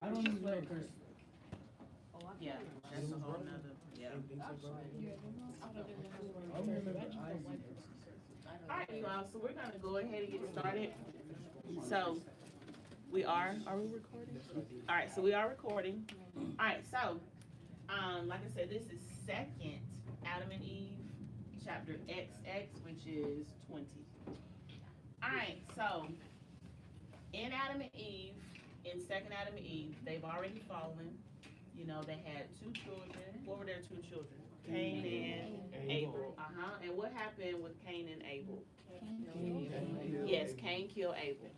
I don't even know because Yeah, that's a whole nother. Yeah. I remember Y.E.P.C. All right, you all. So we're gonna go ahead and get started. So are we recording? All right, so we are recording. All right, so like I said, this is second Adam and Eve, chapter XX, which is 20. All right, so in Adam and Eve, in second Adam and Eve, they've already fallen. You know, they had two children. What were their two children? Cain and Abel. And what happened with Cain and Abel? Yes, Cain killed Abel.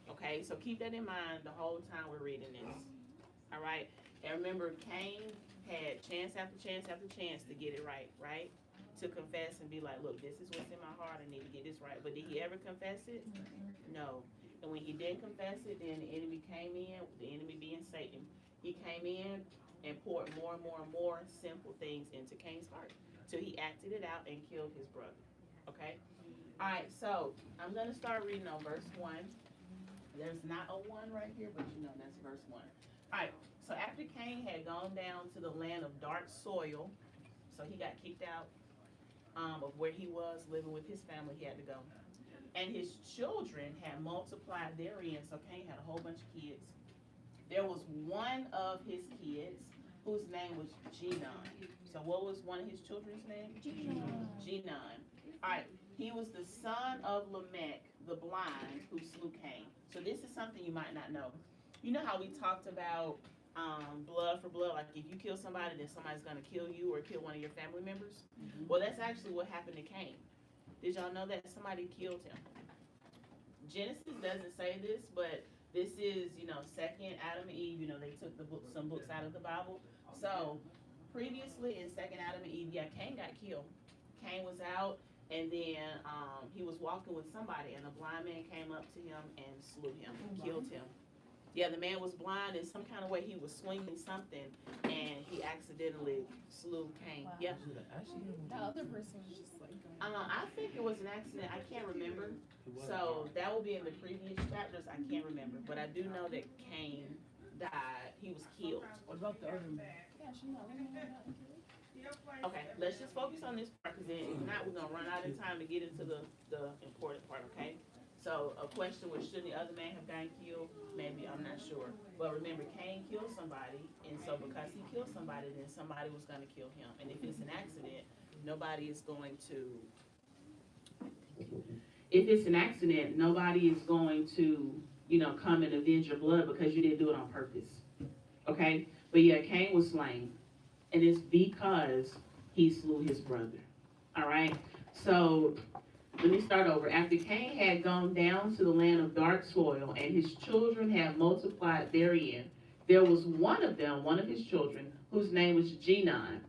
Okay, so keep that in mind the whole time we're reading this. All right, and remember, Cain had chance after chance after chance to get it right, right? To confess and be like, look, this is what's in my heart. I need to get this right. But did he ever confess it? No. And when he didn't confess it, then the enemy came in, the enemy being Satan. He came in and poured more and more and more simple things into Cain's heart. So he acted it out and killed his brother. Okay? All right, so I'm going to start reading on verse 1. There's not a 1 right here, but you know that's verse 1. All right, so after Cain had gone down to the land of dark soil, so he got kicked out of where he was living with his family, he had to go. And his children had multiplied therein, so Cain had a whole bunch of kids. There was one of his kids whose name was Genon. So what was one of his children's name? Genon. All right, he was the son of Lamech, the blind, who slew Cain. So this is something you might not know. You know how we talked about blood for blood, like if you kill somebody, then somebody's going to kill you or kill one of your family members? Well, that's actually what happened to Cain. Did y'all know that somebody killed him? Genesis doesn't say this, but this is, second Adam and Eve. They took some books out of the Bible. So previously in second Adam and Eve, yeah, Cain got killed. Cain was out, and then he was walking with somebody, and a blind man came up to him and slew him, killed him. Yeah, the man was blind in some kind of way. He was swinging something, and he accidentally slew Cain. Wow. Yeah. The other person was just like going. I think it was an accident. I can't remember. So that will be in the previous chapters. I can't remember, but I do know that Cain died. He was killed. What about the other man? Yeah, she's not looking at that. Okay, let's just focus on this part, because if not, we're gonna run out of time to get into the important part. Okay. So a question was, shouldn't the other man have gotten killed? Maybe, I'm not sure. But remember, Cain killed somebody, and so because he killed somebody, then somebody was going to kill him. And if it's an accident, nobody is going to. If it's an accident, nobody is going to, come and avenge your blood because you didn't do it on purpose. Okay? But yeah, Cain was slain, and it's because he slew his brother. All right? So let me start over. After Cain had gone down to the land of dark soil, and his children had multiplied therein, there was one of his children, whose name was Genon,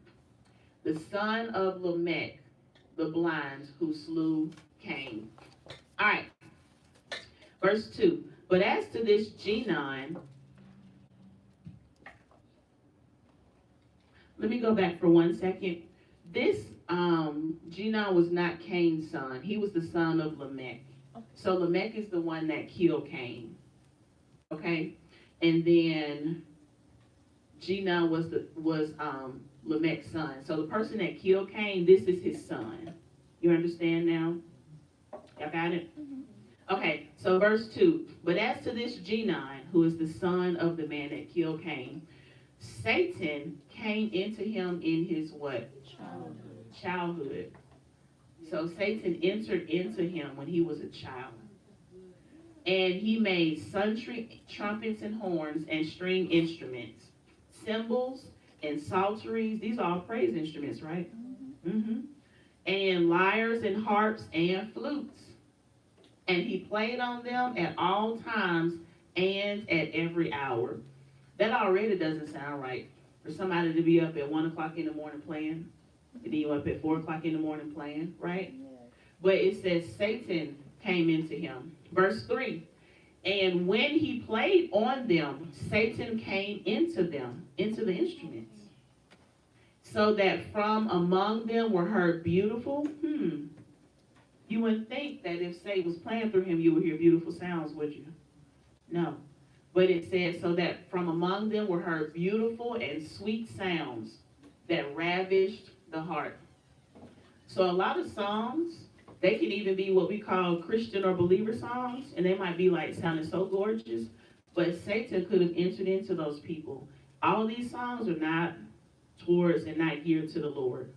the son of Lamech, the blind, who slew Cain. All right, verse 2. But as to this Genon, let me go back for 1 second. This Genon was not Cain's son. He was the son of Lamech. So Lamech is the one that killed Cain. Okay? And then Genon was Lamech's son. So the person that killed Cain, this is his son. You understand now? Y'all got it? Okay, so verse 2. But as to this Genon, who is the son of the man that killed Cain, Satan came into him in his what? Childhood. So Satan entered into him when he was a child. And he made sundry trumpets and horns and string instruments, cymbals and psalteries. These are all praise instruments, right? Mm-hmm. And lyres and harps and flutes. And he played on them at all times and at every hour. That already doesn't sound right. For somebody to be up at 1 o'clock in the morning playing, and then you up at 4 o'clock in the morning playing, right? But it says Satan came into him. Verse 3. And when he played on them, Satan came into them, into the instruments, so that from among them were heard beautiful. You wouldn't think that if Satan was playing through him, you would hear beautiful sounds, would you? No. But it says, so that from among them were heard beautiful and sweet sounds that ravished the heart. So a lot of songs, they can even be what we call Christian or believer songs, and they might be like sounding so gorgeous, but Satan could have entered into those people. All these songs are not towards and not geared to the Lord.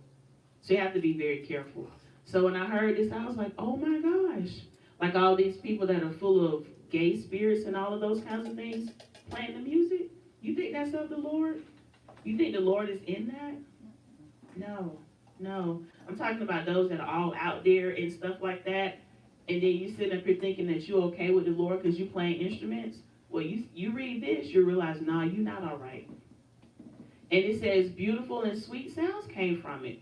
So you have to be very careful. So when I heard this, I was like, oh my gosh. Like all these people that are full of gay spirits and all of those kinds of things playing the music. You think that's of the Lord? You think the Lord is in that? No, no. I'm talking about those that are all out there and stuff like that. And then you sit up here thinking that you're okay with the Lord because you playing instruments. Well, you read this, you realize, nah, you're not all right. And it says beautiful and sweet sounds came from it.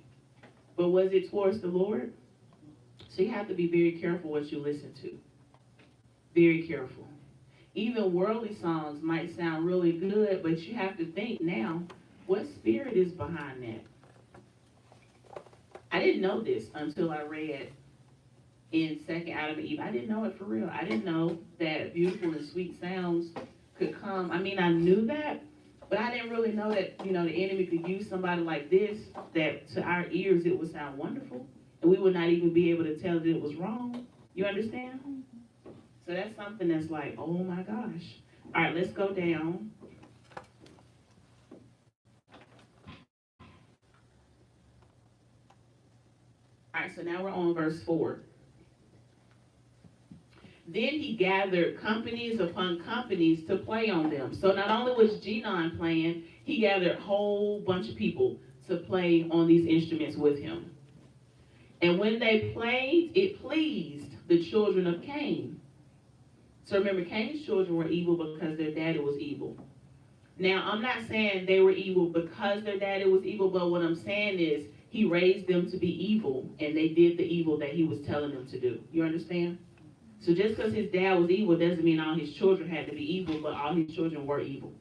But was it towards the Lord? So you have to be very careful what you listen to. Very careful. Even worldly songs might sound really good, but you have to think now, what spirit is behind that? I didn't know this until I read in Second Adam and Eve. I didn't know it for real. I didn't know that beautiful and sweet sounds could come. I mean, I knew that, but I didn't really know that, the enemy could use somebody like this, that to our ears it would sound wonderful, and we would not even be able to tell that it was wrong. You understand? So that's something that's like, oh my gosh. All right, let's go down. All right, so now we're on verse 4. Then he gathered companies upon companies to play on them. So not only was Genon playing, he gathered a whole bunch of people to play on these instruments with him. And when they played, it pleased the children of Cain. So remember, Cain's children were evil because their daddy was evil. Now, I'm not saying they were evil because their daddy was evil, but what I'm saying is he raised them to be evil, and they did the evil that he was telling them to do. You understand? So just because his dad was evil doesn't mean all his children had to be evil, but all his children were evil.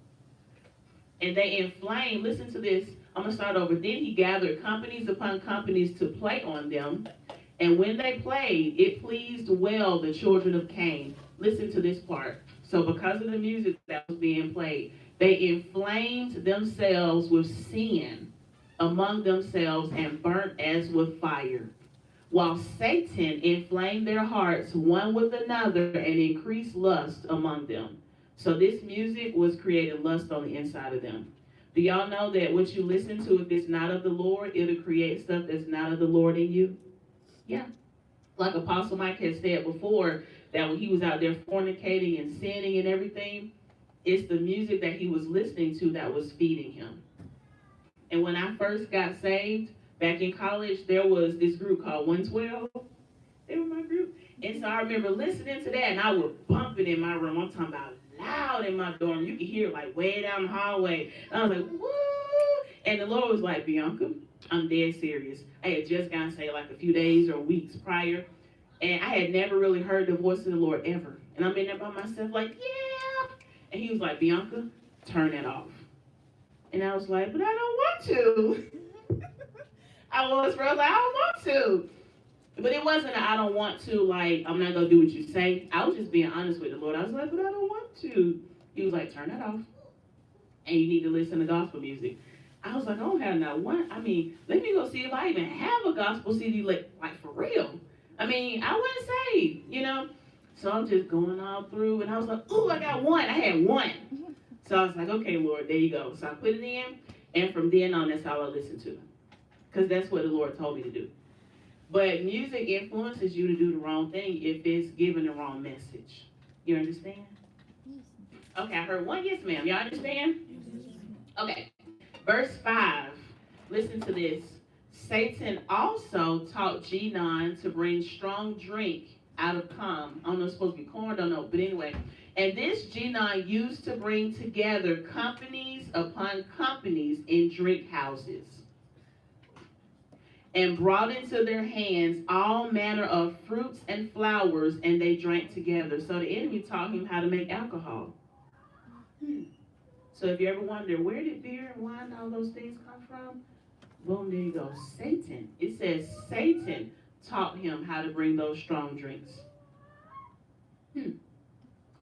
And they inflamed, listen to this, I'm going to start over. Then he gathered companies upon companies to play on them. And when they played, it pleased well the children of Cain. Listen to this part. So because of the music that was being played, they inflamed themselves with sin among themselves and burnt as with fire, while Satan inflamed their hearts one with another and increased lust among them. So this music was creating lust on the inside of them. Do y'all know that what you listen to, if it's not of the Lord, it'll create stuff that's not of the Lord in you? Yeah. Like Apostle Mike has said before, that when he was out there fornicating and sinning and everything, it's the music that he was listening to that was feeding him. And when I first got saved, back in college, there was this group called 112. They were my group. And so I remember listening to that, and I would bump it in my room. I'm talking about loud in my dorm. You could hear it like way down the hallway. And I was like, woo! And the Lord was like, Bianca, I'm dead serious. I had just gotten saved like a few days or weeks prior. And I had never really heard the voice of the Lord ever. And I'm in there by myself like, yeah. And he was like, Bianca, turn that off. And I was like, but I don't want to. I was like, I don't want to. But it wasn't I don't want to, like, I'm not going to do what you say. I was just being honest with the Lord. I was like, but I don't want to. He was like, turn that off. And you need to listen to gospel music. I was like, I don't have not one. I mean, let me go see if I even have a gospel CD, like for real. I mean, I wasn't saved. So I'm just going all through. And I was like, ooh, I got one. I had one. So I was like, okay, Lord, there you go. So I put it in. And from then on, that's all I listened to. Because that's what the Lord told me to do. But music influences you to do the wrong thing if it's giving the wrong message. You understand? Okay, I heard one yes, ma'am. Y'all understand? Okay. Verse 5. Listen to this. Satan also taught Genon to bring strong drink out of calm. I don't know if it's supposed to be corn, don't know. But anyway. And this Genon used to bring together companies upon companies in drink houses, and brought into their hands all manner of fruits and flowers, and they drank together. So the enemy taught him how to make alcohol. So if you ever wonder, where did beer and wine and all those things come from? Boom, there you go. Satan. It says Satan taught him how to bring those strong drinks.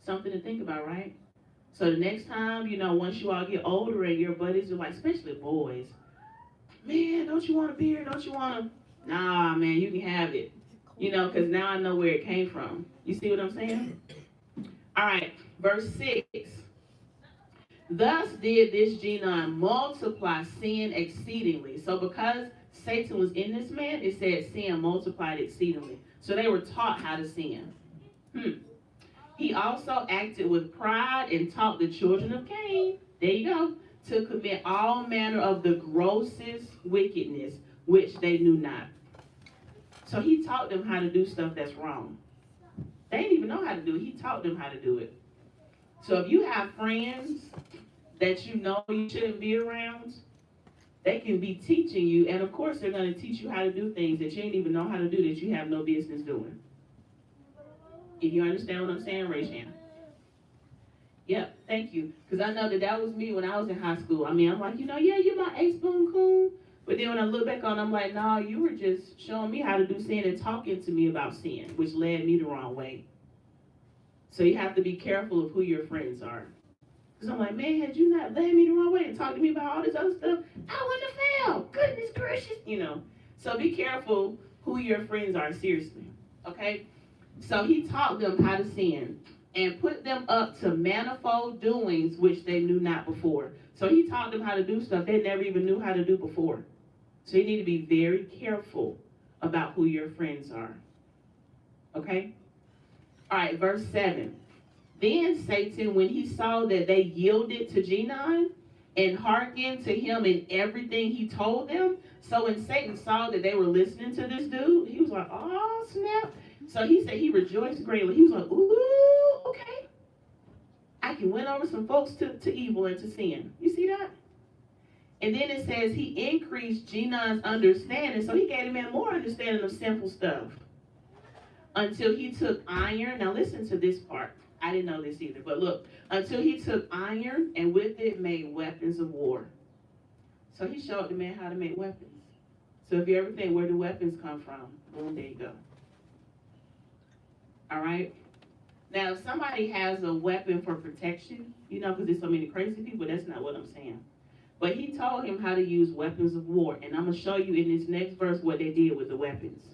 Something to think about, right? So the next time, once you all get older and your buddies are like, especially boys, man, don't you want a beer? Don't you want a? Nah, man, you can have it. Because now I know where it came from. You see what I'm saying? All right, verse 6. Thus did this Genon multiply sin exceedingly. So because Satan was in this man, it said sin multiplied exceedingly. So they were taught how to sin. He also acted with pride and taught the children of Cain, there you go, to commit all manner of the grossest wickedness, which they knew not. So he taught them how to do stuff that's wrong. They didn't even know how to do it. He taught them how to do it. So if you have friends that you know you shouldn't be around, they can be teaching you, and of course they're going to teach you how to do things that you didn't even know how to do that you have no business doing. If you understand what I'm saying, raise your hand. Yep, thank you. Because I know that was me when I was in high school. I'm like, yeah, you're my ace-boon coon. But then when I look back on it, I'm like, no, you were just showing me how to do sin and talking to me about sin, which led me the wrong way. So you have to be careful of who your friends are. Because I'm like, man, had you not led me the wrong way and talked to me about all this other stuff, I wouldn't have failed. Goodness gracious, So be careful who your friends are, seriously, okay? So he taught them how to sin and put them up to manifold doings which they knew not before. So he taught them how to do stuff they never even knew how to do before. So you need to be very careful about who your friends are. Okay? All right, verse 7. Then Satan, when he saw that they yielded to Genon and hearkened to him in everything he told them, so when Satan saw that they were listening to this dude, he was like, oh, snap. So he said he rejoiced greatly. He was like, ooh, okay. I can win over some folks to evil and to sin. You see that? And then it says he increased Genon's understanding. So he gave him more understanding of sinful stuff. Until he took iron. Now listen to this part. I didn't know this either. But look. Until he took iron and with it made weapons of war. So he showed the man how to make weapons. So if you ever think, where do weapons come from? Boom, there you go. All right? Now, if somebody has a weapon for protection, because there's so many crazy people, that's not what I'm saying. But he told him how to use weapons of war. And I'm going to show you in this next verse what they did with the weapons.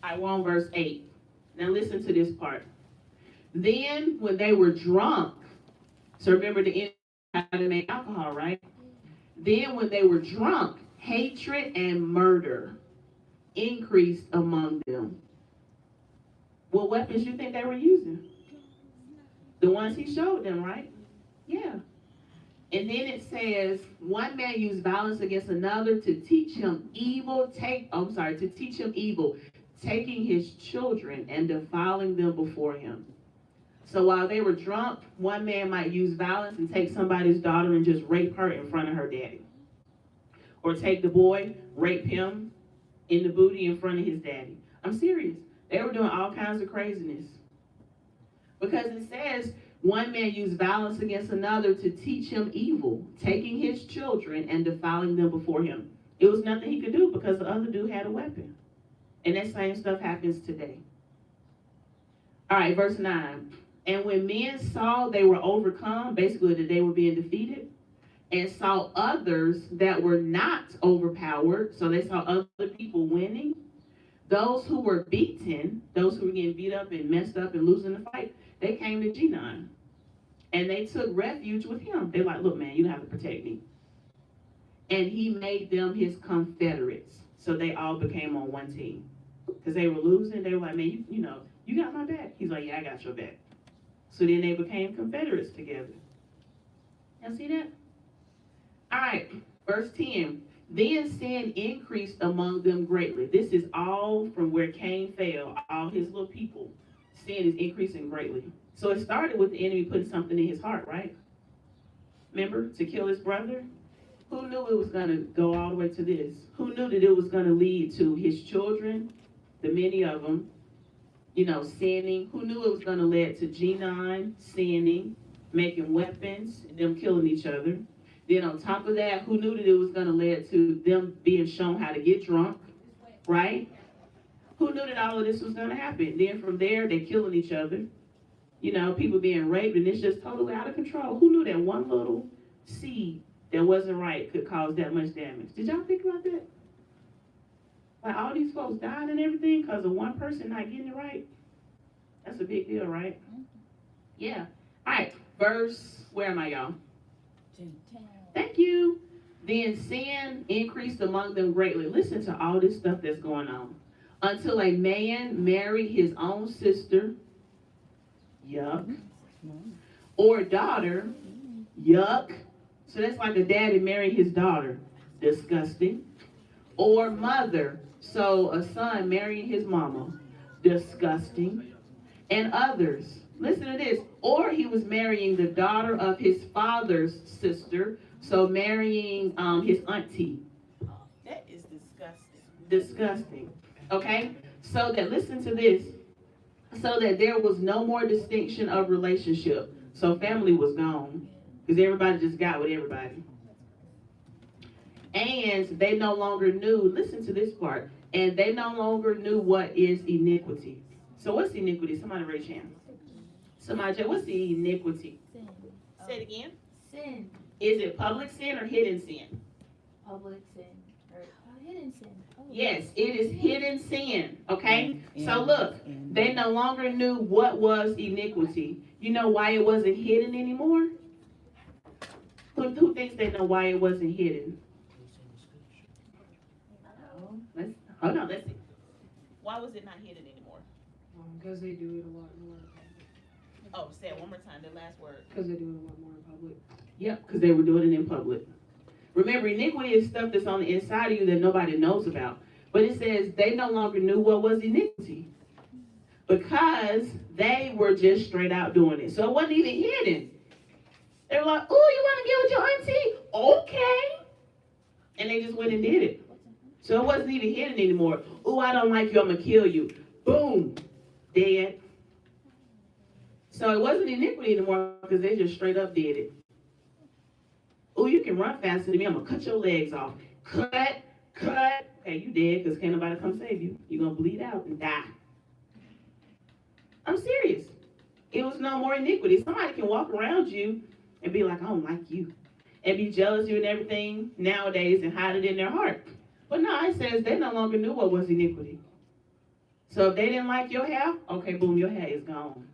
I want verse 8. Now listen to this part. Then when they were drunk, so remember the enemy how to make alcohol, right? Then when they were drunk, hatred and murder increased among them. What weapons you think they were using? The ones he showed them, right? Yeah. And then it says, one man used violence against another to teach him evil, taking his children and defiling them before him. So while they were drunk, one man might use violence and take somebody's daughter and just rape her in front of her daddy. Or take the boy, rape him in the booty in front of his daddy. I'm serious. They were doing all kinds of craziness. Because it says, one man used violence against another to teach him evil, taking his children and defiling them before him. It was nothing he could do because the other dude had a weapon. And that same stuff happens today. All right, verse 9. And when men saw they were overcome, basically that they were being defeated, and saw others that were not overpowered, so they saw other people winning, those who were beaten, those who were getting beat up and messed up and losing the fight, they came to Genon. And they took refuge with him. They're like, look, man, you have to protect me. And he made them his confederates. So they all became on one team. Because they were losing. They were like, man, you got my back. He's like, yeah, I got your back. So then they became confederates together. Y'all see that? All right, verse 10. Then sin increased among them greatly. This is all from where Cain fell, all his little people. Sin is increasing greatly. So it started with the enemy putting something in his heart, right? Remember, to kill his brother? Who knew it was going to go all the way to this? Who knew that it was going to lead to his children, the many of them, sinning? Who knew it was going to lead to Genon sinning, making weapons, them killing each other? Then on top of that, who knew that it was going to lead to them being shown how to get drunk, right? Who knew that all of this was going to happen? Then from there, they're killing each other. You know, people being raped, and it's just totally out of control. Who knew that one little seed that wasn't right could cause that much damage? Did y'all think about that? Like all these folks dying and everything because of one person not getting it right? That's a big deal, right? Yeah. All right, verse, where am I, y'all? 10. Thank you. Then sin increased among them greatly. Listen to all this stuff that's going on. Until a man married his own sister, yuck, or daughter, yuck. So that's like a daddy marrying his daughter, disgusting. Or mother, so a son marrying his mama, disgusting. And others, listen to this, or he was marrying the daughter of his father's sister, so marrying his auntie. That is disgusting. Disgusting. Okay? So that, listen to this, so that there was no more distinction of relationship. So family was gone, because everybody just got with everybody. And they no longer knew, listen to this part, and they no longer knew what is iniquity. So what's iniquity? Somebody raise your hand. Somebody, what's the iniquity? Sin. Say it again. Sin. Is it public sin or hidden sin? Public sin. Or hidden sin. Oh. Yes, it is hidden sin, okay? So look, they no longer knew what was iniquity. You know why it wasn't hidden anymore? Who thinks they know why it wasn't hidden? Hold on, let's see. Why was it not hidden anymore? Because they do it a lot more. Oh, say it one more time, the last word. Because they do it a lot more in public. Yep, because they were doing it in public. Remember, iniquity is stuff that's on the inside of you that nobody knows about. But it says they no longer knew what was iniquity because they were just straight out doing it. So it wasn't even hidden. They were like, oh, you want to get with your auntie? Okay. And they just went and did it. So it wasn't even hidden anymore. Oh, I don't like you, I'm going to kill you. Boom, dead. So it wasn't iniquity anymore because they just straight up did it. Oh, you can run faster than me, I'm going to cut your legs off. Cut. Okay, you dead because can't nobody come save you. You're going to bleed out and die. I'm serious. It was no more iniquity. Somebody can walk around you and be like, I don't like you. And be jealous of you and everything nowadays and hide it in their heart. But no, it says they no longer knew what was iniquity. So if they didn't like your hair, okay, boom, your hair is gone.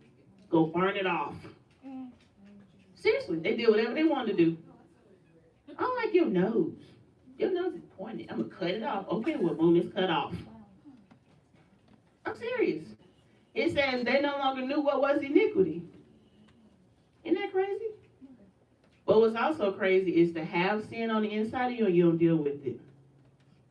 Go burn it off. Seriously, they did whatever they wanted to do. I don't like your nose. Your nose is pointed. I'm going to cut it off. Okay, well, boom, it's cut off. I'm serious. It says they no longer knew what was iniquity. Isn't that crazy? But what's also crazy is to have sin on the inside of you and you don't deal with it.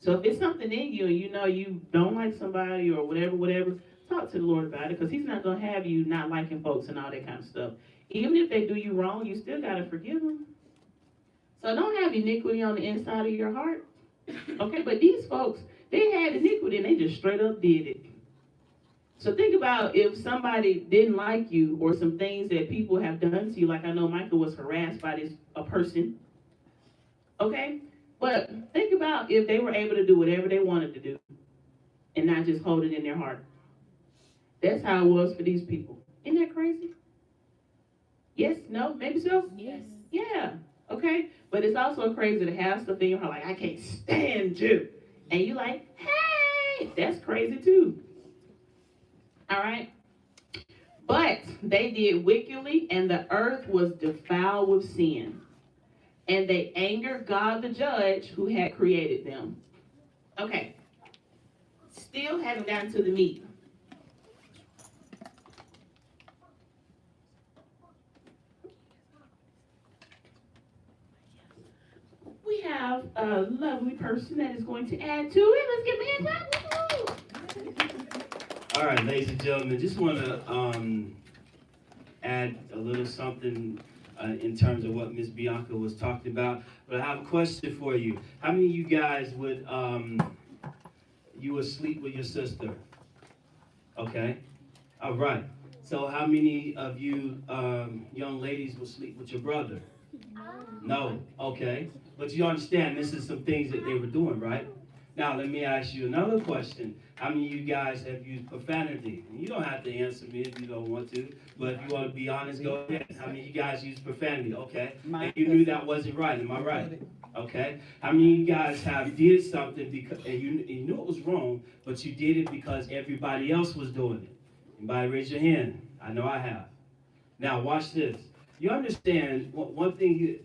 So if it's something in you and you know you don't like somebody or whatever, talk to the Lord about it because he's not going to have you not liking folks and all that kind of stuff. Even if they do you wrong, you still got to forgive them. So don't have iniquity on the inside of your heart. Okay, but these folks, they had iniquity and they just straight up did it. So think about if somebody didn't like you or some things that people have done to you, like I know Michael was harassed by a person. Okay? But think about if they were able to do whatever they wanted to do and not just hold it in their heart. That's how it was for these people. Isn't that crazy? Yes? No? Maybe so? Yes. Yeah. Okay? But it's also crazy to have stuff in your heart like, I can't stand you. And you like, hey! That's crazy too. All right? But they did wickedly, and the earth was defiled with sin. And they angered God the judge who had created them. Okay. Still haven't gotten to the meat. We have a lovely person that is going to add to it. Let's give me a clap. All right, ladies and gentlemen, just want to add a little something in terms of what Miss Bianca was talking about. But I have a question for you. How many of you guys would sleep with your sister? Okay. All right. So how many of you young ladies would sleep with your brother? No. Okay. But you understand this is some things that they were doing, right? Now, let me ask you another question. How many of you guys have used profanity? And you don't have to answer me if you don't want to, but if you want to be honest, go ahead. How many of you guys use profanity? Okay. And you knew that wasn't right, am I right? Okay. How many of you guys have did something because and you knew it was wrong, but you did it because everybody else was doing it? Anybody raise your hand? I know I have. Now, watch this. You understand, one thing,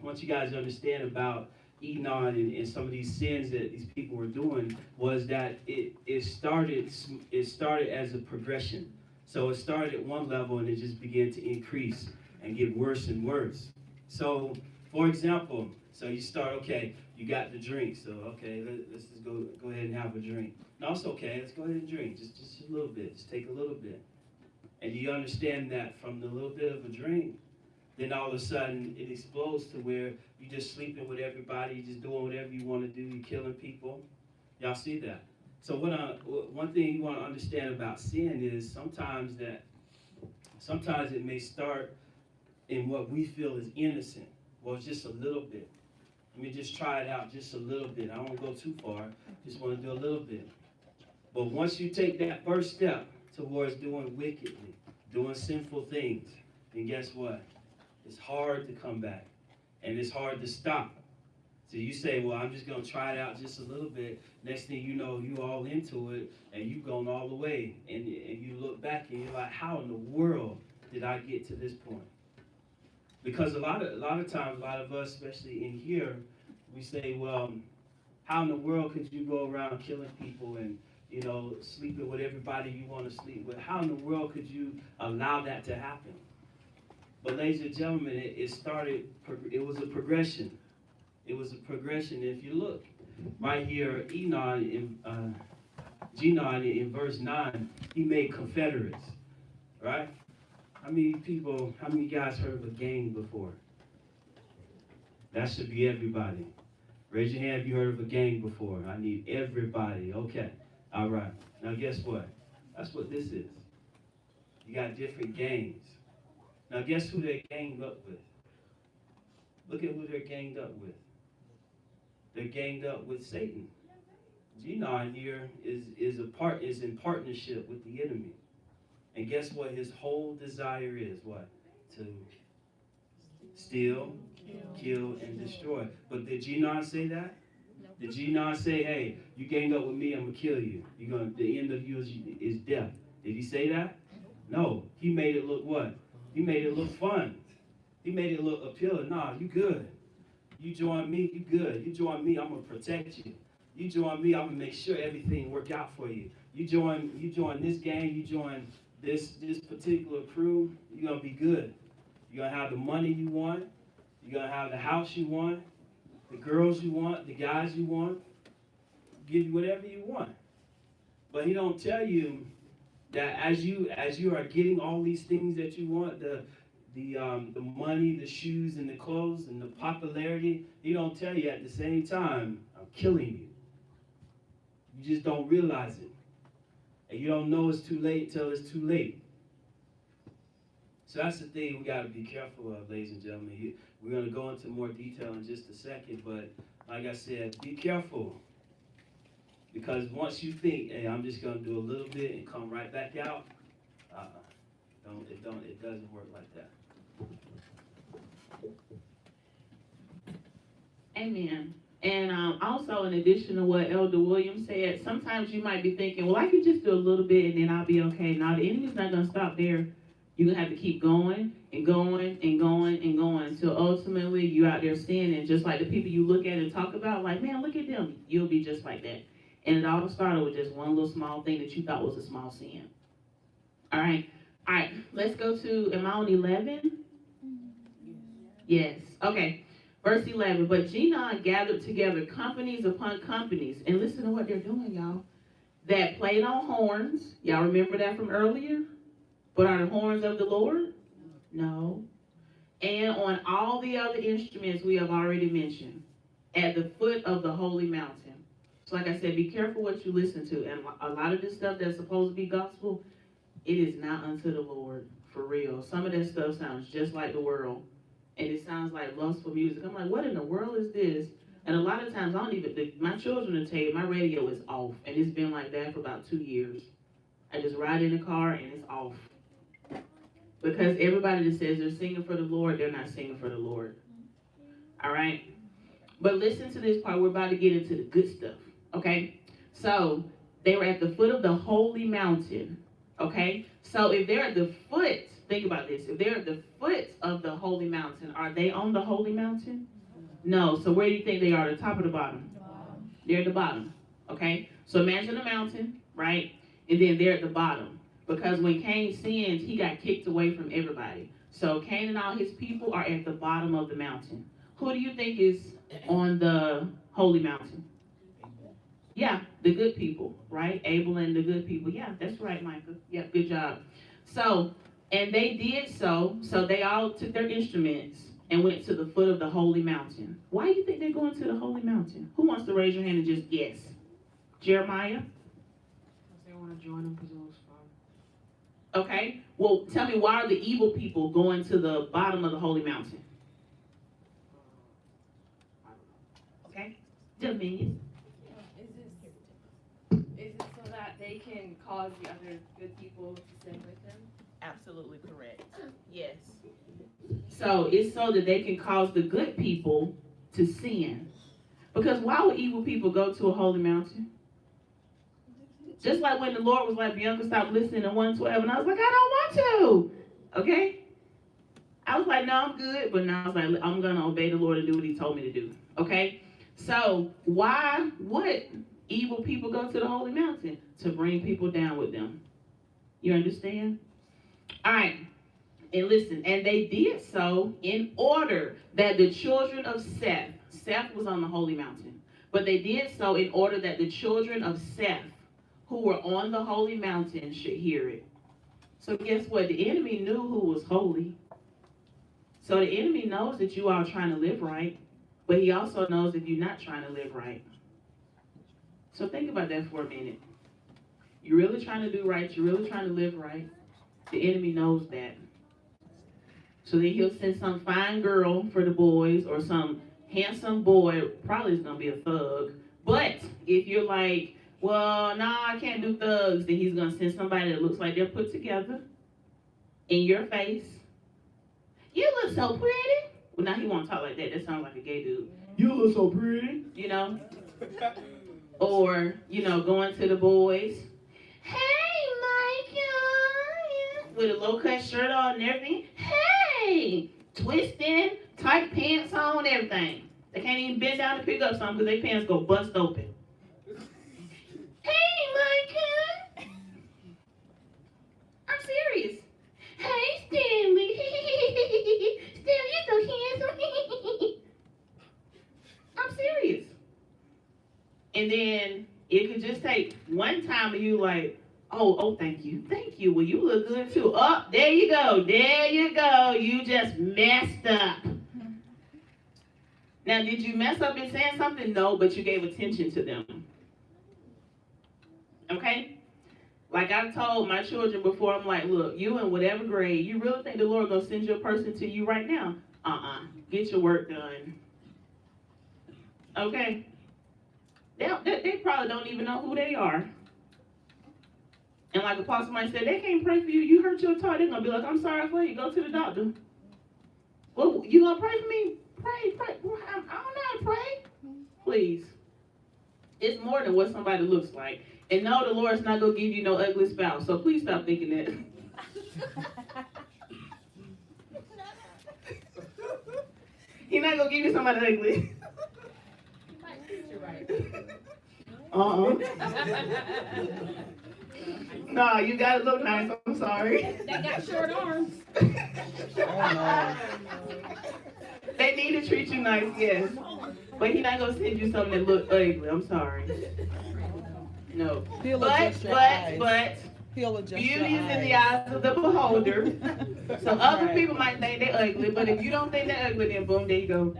once you guys understand about Enon and some of these sins that these people were doing was that it started as a progression. So it started at one level and it just began to increase and get worse and worse. So, for example, so you start, okay, you got the drink, so okay, let's just go ahead and have a drink. No, it's okay, let's go ahead and drink, just a little bit, just take a little bit. And you understand that from the little bit of a drink, then all of a sudden it explodes to where you're just sleeping with everybody, you're just doing whatever you want to do, you're killing people. Y'all see that? So one thing you want to understand about sin is sometimes it may start in what we feel is innocent. Well, it's just a little bit. Let me just try it out just a little bit. I don't want to go too far, just want to do a little bit. But once you take that first step towards doing wickedly, doing sinful things, then guess what? It's hard to come back, and it's hard to stop. So you say, well, I'm just going to try it out just a little bit. Next thing you know, you all into it, and you've gone all the way. And you look back, and you're like, how in the world did I get to this point? Because a lot of times, a lot of us, especially in here, we say, well, how in the world could you go around killing people and, sleeping with everybody you want to sleep with? How in the world could you allow that to happen? But ladies and gentlemen, it was a progression. It was a progression. If you look right here, Genon in verse 9, he made confederates, right? How many of you guys heard of a gang before? That should be everybody. Raise your hand if you heard of a gang before. I need everybody. Okay. All right. Now guess what? That's what this is. You got different gangs. Now guess who they're ganged up with? Look at who they're ganged up with. They're ganged up with Satan. Genon here is in partnership with the enemy. And guess what? His whole desire is what? To steal, kill, and destroy. But did Genon say that? Did Genon say, hey, you ganged up with me, I'm going to kill you. The end of you is death. Did he say that? No. He made it look what? He made it look fun. He made it look appealing. Nah, you good. You join me, you good. You join me, I'm going to protect you. You join me, I'm going to make sure everything work out for you. You join this gang, you join this particular crew, you're going to be good. You're going to have the money you want. You're going to have the house you want, the girls you want, the guys you want. Give you whatever you want. But he don't tell you that as you are getting all these things that you want, the money, the shoes, and the clothes, and the popularity, he don't tell you at the same time, I'm killing you. You just don't realize it. And you don't know it's too late till it's too late. So that's the thing we got to be careful of, ladies and gentlemen. We're going to go into more detail in just a second, but like I said, be careful. Because once you think, hey, I'm just going to do a little bit and come right back out, it doesn't work like that. Amen. And also, in addition to what Elder Williams said, sometimes you might be thinking, well, I can just do a little bit and then I'll be okay. Now, the enemy's not going to stop there. You're going to have to keep going and going and going and going until ultimately you're out there sinning, just like the people you look at and talk about, like, man, look at them. You'll be just like that. And it all started with just one little small thing that you thought was a small sin. All right. Let's go to, am I on 11? Yes. Okay. Verse 11, but Genon gathered together companies upon companies, and listen to what they're doing, y'all, that played on horns. Y'all remember that from earlier? But are the horns of the Lord? No. And on all the other instruments we have already mentioned, at the foot of the holy mountain. So like I said, be careful what you listen to. And a lot of this stuff that's supposed to be gospel, it is not unto the Lord, for real. Some of that stuff sounds just like the world. And it sounds like lustful music. I'm like, what in the world is this? And a lot of times, I don't even, my children will tell you, my radio is off. And it's been like that for about 2 years. I just ride in the car and it's off. Because everybody that says they're singing for the Lord, they're not singing for the Lord. All right? But listen to this part. We're about to get into the good stuff. Okay? So, they were at the foot of the holy mountain. Okay? So, if they're at the foot, think about this. If they're at the foot of the holy mountain, are they on the holy mountain? No. So, where do you think they are? The top or the bottom? They're at the bottom. Okay? So, imagine a mountain, right? And then they're at the bottom. Because when Cain sinned, he got kicked away from everybody. So, Cain and all his people are at the bottom of the mountain. Who do you think is on the holy mountain? Yeah, the good people, right? Abel and the good people. Yeah, that's right, Micah. Yeah, good job. So, and they did so they all took their instruments and went to the foot of the holy mountain. Why do you think they're going to the holy mountain? Who wants to raise your hand and just guess? Jeremiah? Because they want to join them because it looks fun. Okay. Well, tell me, why are the evil people going to the bottom of the holy mountain? Okay. Dominion. Is it so that they can cause the other good people to sin with them? Absolutely correct. Yes. So it's so that they can cause the good people to sin. Because why would evil people go to a holy mountain? Just like when the Lord was like, Bianca, stop listening to 112, and I was like, I don't want to. Okay? I was like, no, I'm good. But now I was like, I'm going to obey the Lord and do what he told me to do. Okay? So why would evil people go to the holy mountain? To bring people down with them. You understand? All right. And listen, and they did so in order that the children of Seth was on the holy mountain, but they did so in order that the children of Seth, who were on the holy mountain, should hear it. So guess what? The enemy knew who was holy. So the enemy knows that you are trying to live right, but he also knows if you're not trying to live right. So think about that for a minute. You're really trying to do right. You're really trying to live right. The enemy knows that. So then he'll send some fine girl for the boys or some handsome boy. Probably is going to be a thug. But if you're like, well, no, I can't do thugs, then he's going to send somebody that looks like they're put together in your face. You look so pretty. Well, now he won't talk like that. That sounds like a gay dude. You look so pretty. You know? Or, going to the boys. Hey, Micah. With a low-cut shirt on and everything. Hey. Twisting, tight pants on, everything. They can't even bend down to pick up something because their pants go bust open. Hey, Micah. I'm serious. Hey, Stanley. Stanley, you're so handsome. I'm serious. And then it could just take one time and you like, oh, thank you. Thank you. Well, you look good too. Oh, there you go. There you go. You just messed up. Now, did you mess up in saying something? No, but you gave attention to them. Okay? Like I told my children before, I'm like, look, you in whatever grade, you really think the Lord gonna send your person to you right now? Get your work done. Okay? They probably don't even know who they are. And like Apostle might say, they can't pray for you. You hurt your toe. They're going to be like, I'm sorry for you. Go to the doctor. Well, you going to pray for me? Pray. I don't know how to pray. Please. It's more than what somebody looks like. And no, the Lord's not going to give you no ugly spouse. So please stop thinking that. He's not going to give you somebody ugly. No, you gotta look nice. I'm sorry. They got short arms. They need to treat you nice, yes. But he's not gonna send you something that look ugly. I'm sorry. No. But beauty is in the eyes of the beholder. So other people might think they're ugly, but if you don't think they're ugly, then boom, there you go.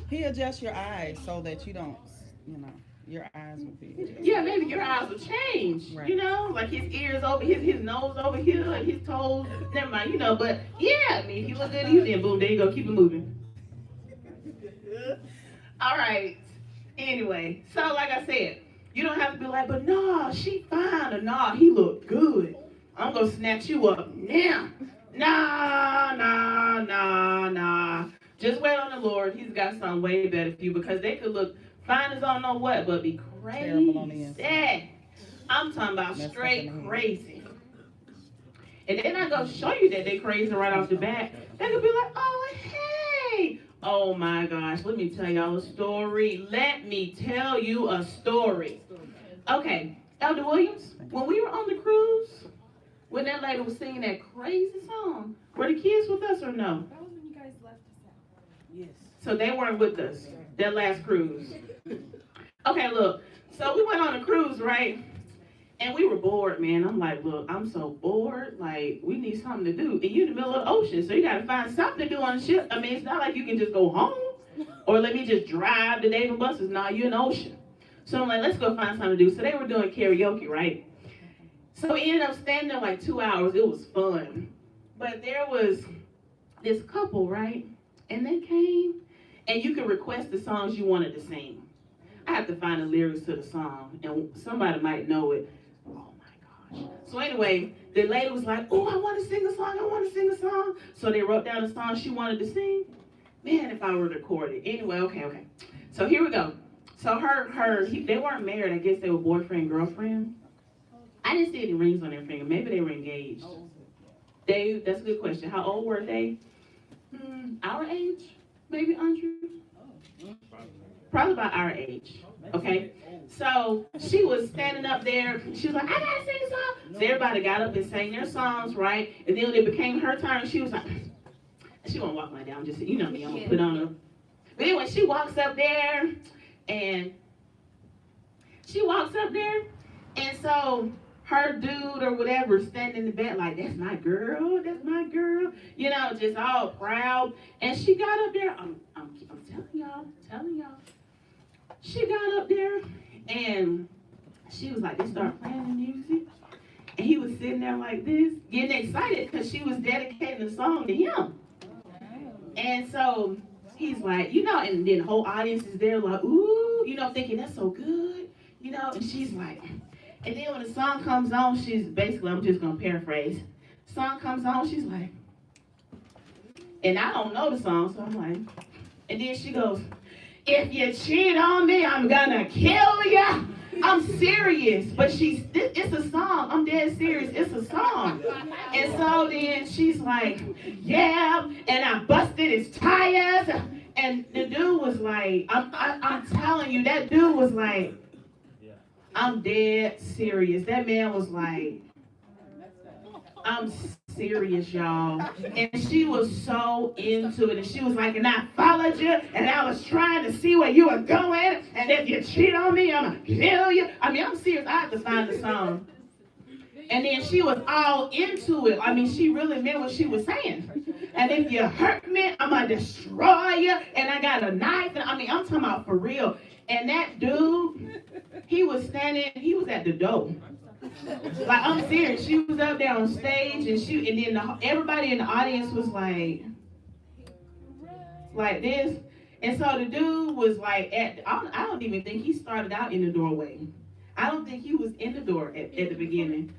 He adjusts your eyes so that you don't, your eyes will be adjusted. Yeah, maybe your eyes will change. Right. Like his ears over here, his nose over here, like his toes. Never mind, but yeah, if you look good, then boom, there you go, keep it moving. All right. Anyway, so like I said, you don't have to be like, but nah, she fine, or nah, he look good. I'm gonna snatch you up now. Nah, nah, nah, nah. Just wait on the Lord. He's got something way better for you because they could look fine as I don't know what, but be Terrible on the crazy. inside. I'm talking about Messed up straight in the head. crazy. And they're not gonna show you that they crazy right off the bat. They could be like, oh hey, oh my gosh, let me tell y'all a story. Let me tell you a story. Okay, Elder Williams, when we were on the cruise, when that lady was singing that crazy song, were the kids with us or no? That was when you guys left us out. Yes. So they weren't with us that last cruise. Okay, look, so we went on a cruise, right? And we were bored, man. I'm like, look, I'm so bored. Like, we need something to do. And you're in the middle of the ocean, so you got to find something to do on the ship. I mean, it's not like you can just go home or let me just drive to Dave and Buster's. Nah, you're in the ocean. So I'm like, let's go find something to do. So they were doing karaoke, right? So we ended up standing there like 2 hours. It was fun. But there was this couple, right? And they came, and you could request the songs you wanted to sing. I have to find the lyrics to the song, and somebody might know it. Oh my gosh. So anyway, the lady was like, oh, I want to sing a song, I want to sing a song. So they wrote down the song she wanted to sing. Man, if I were to record it. Anyway, okay. So here we go. So they weren't married. I guess they were boyfriend, girlfriend. I didn't see any rings on their finger. Maybe they were engaged. That's a good question. How old were they? Our age? Maybe, Andrew? Probably about our age. Okay? So she was standing up there. She was like, I gotta sing a song. So everybody got up and sang their songs, right? And then when it became her turn, she was like, she won't walk like that. I'm just, you know me, I'm gonna put on her. But anyway, she walks up there, and so her dude or whatever standing in the back like, that's my girl, you know, just all proud. And she got up there, I'm telling y'all. She got up there, and she was like, they started playing the music, and he was sitting there like this, getting excited because she was dedicating the song to him. And so he's like, you know, and then the whole audience is there like, ooh, you know, thinking that's so good, you know, and she's like, and then when the song comes on, she's basically, I'm just going to paraphrase, song comes on, she's like, and I don't know the song, so I'm like, and then she goes, if you cheat on me, I'm gonna kill ya. I'm serious, but it's a song. I'm dead serious. It's a song. And so then she's like, yeah, and I busted his tires. And the dude was like, I'm telling you, that dude was like, I'm dead serious. That man was like, I'm serious, y'all. And she was so into it. And she was like, and I followed you, and I was trying to see where you were going. And if you cheat on me, I'm going to kill you. I mean, I'm serious. I had to find the song. And then she was all into it. I mean, she really meant what she was saying. And if you hurt me, I'm going to destroy you. And I got a knife. And I mean, I'm talking about for real. And that dude, he was at the door. Like, I'm serious. She was up there on stage, and then everybody in the audience was like this. And so the dude was like, I don't even think he started out in the doorway. I don't think he was in the door at the beginning.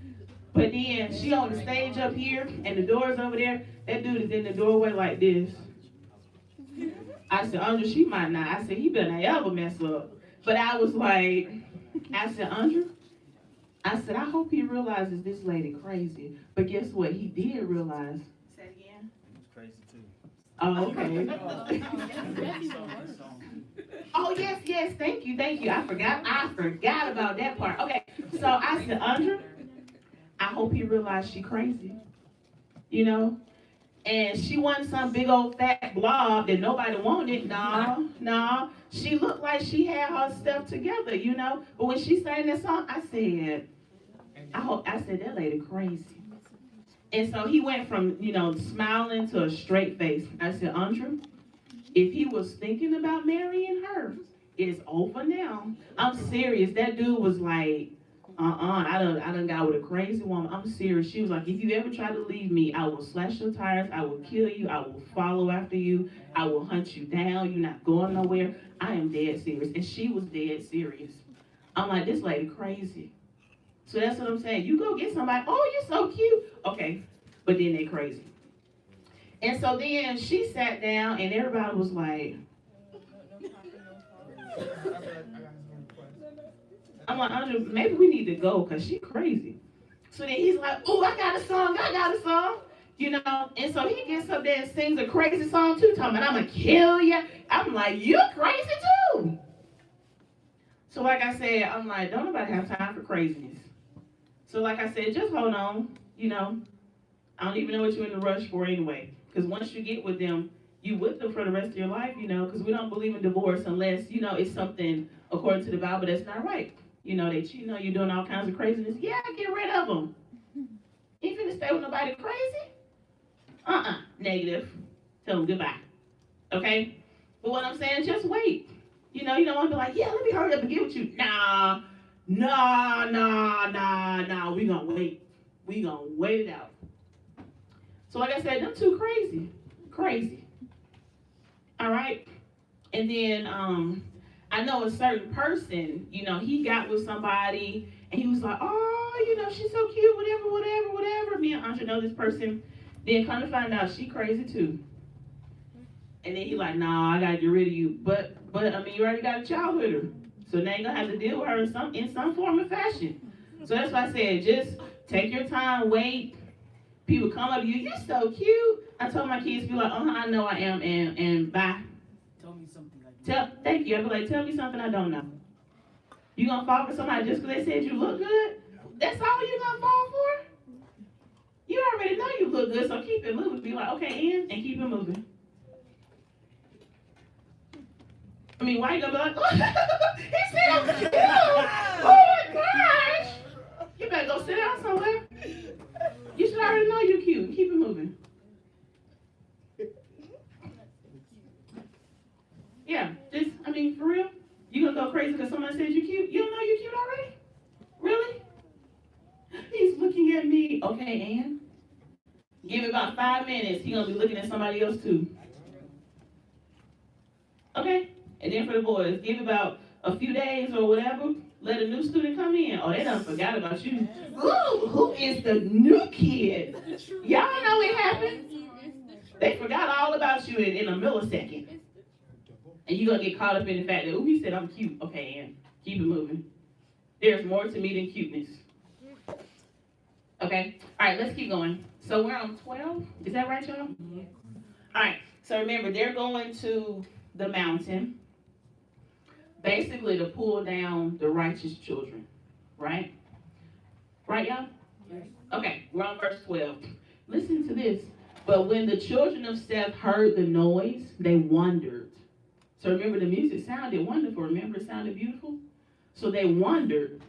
But then she on the stage up here, and the door's over there. That dude is in the doorway like this. I said, Andrew, she might not. I said, he better not ever mess up. But I was like, I said, Andrew, I said, I hope he realizes this lady crazy. But guess what? He did realize. Say it again. It's crazy too. Oh, okay. Oh, yes. Thank you. I forgot about that part. Okay. So I said, Andrew, I hope he realized she crazy. You know? And she wasn't some big old fat blob that nobody wanted. No. She looked like she had her stuff together, you know. But when she sang that song, I said, that lady crazy. And so he went from, you know, smiling to a straight face. I said, Andrew, if he was thinking about marrying her, it's over now. I'm serious. That dude was like, I done got with a crazy woman. I'm serious. She was like, if you ever try to leave me, I will slash your tires, I will kill you, I will follow after you, I will hunt you down, you're not going nowhere. I am dead serious. And she was dead serious. I'm like, this lady crazy. So that's what I'm saying. You go get somebody, oh, you're so cute. Okay, but then they crazy. And so then she sat down and everybody was like, I'm like, Andre, maybe we need to go because she crazy. So then he's like, oh, I got a song. You know, and so he gets up there and sings a crazy song too, talking about, I'm going to kill you. I'm like, you're crazy too. So like I said, I'm like, don't nobody have time for craziness. So like I said, just hold on, you know. I don't even know what you're in a rush for anyway. Because once you get with them, you with them for the rest of your life, you know, because we don't believe in divorce unless, you know, it's something according to the Bible that's not right. You know, they cheating on you, doing all kinds of craziness. Yeah, get rid of them. You ain't finna stay with nobody crazy? Negative. Tell them goodbye. Okay? But what I'm saying, just wait. You know, you don't want to be like, yeah, let me hurry up and get with you. Nah. We gonna wait. We gonna wait it out. So like I said, them two crazy. All right? And then I know a certain person, you know, he got with somebody and he was like, oh, you know, she's so cute, whatever. Me and Andre know this person. Then come to find out she crazy too. And then he like, nah, I gotta get rid of you. But I mean, you already got a child with her. So now you're gonna have to deal with her in some form or fashion. So that's why I said, just take your time, wait. People come up to you, you're so cute. I told my kids, be like, I know I am, and bye. Tell me something Thank you. I be like, tell me something I don't know. You gonna fall for somebody just because they said you look good? That's all you gonna fall for? You already know you look good, so keep it moving. Be like, okay, and keep it moving. I mean, why you gonna be like, oh, he said I'm cute. Oh my gosh. You better go sit down somewhere. You should already know you're cute. Keep it moving. Yeah, just, I mean, for real? You gonna go crazy because somebody says you're cute? You don't know you're cute already? Really? He's looking at me. Okay, Ann. Give it about 5 minutes. He's gonna be looking at somebody else too. Okay? And then for the boys, give about a few days or whatever. Let a new student come in. Oh, they done forgot about you. Ooh, who is the new kid? Y'all know it happened. They forgot all about you in a millisecond. And you're going to get caught up in the fact that, oh, he said I'm cute. Okay, Ann, keep it moving. There's more to me than cuteness. Okay? All right, let's keep going. So we're on 12. Is that right, y'all? Yeah. All right. So remember, they're going to the mountain, basically to pull down the righteous children. Right? Right, y'all? Yes. Okay, we're on verse 12. Listen to this. But when the children of Seth heard the noise, they wondered. So remember, the music sounded wonderful. Remember, it sounded beautiful? So they wondered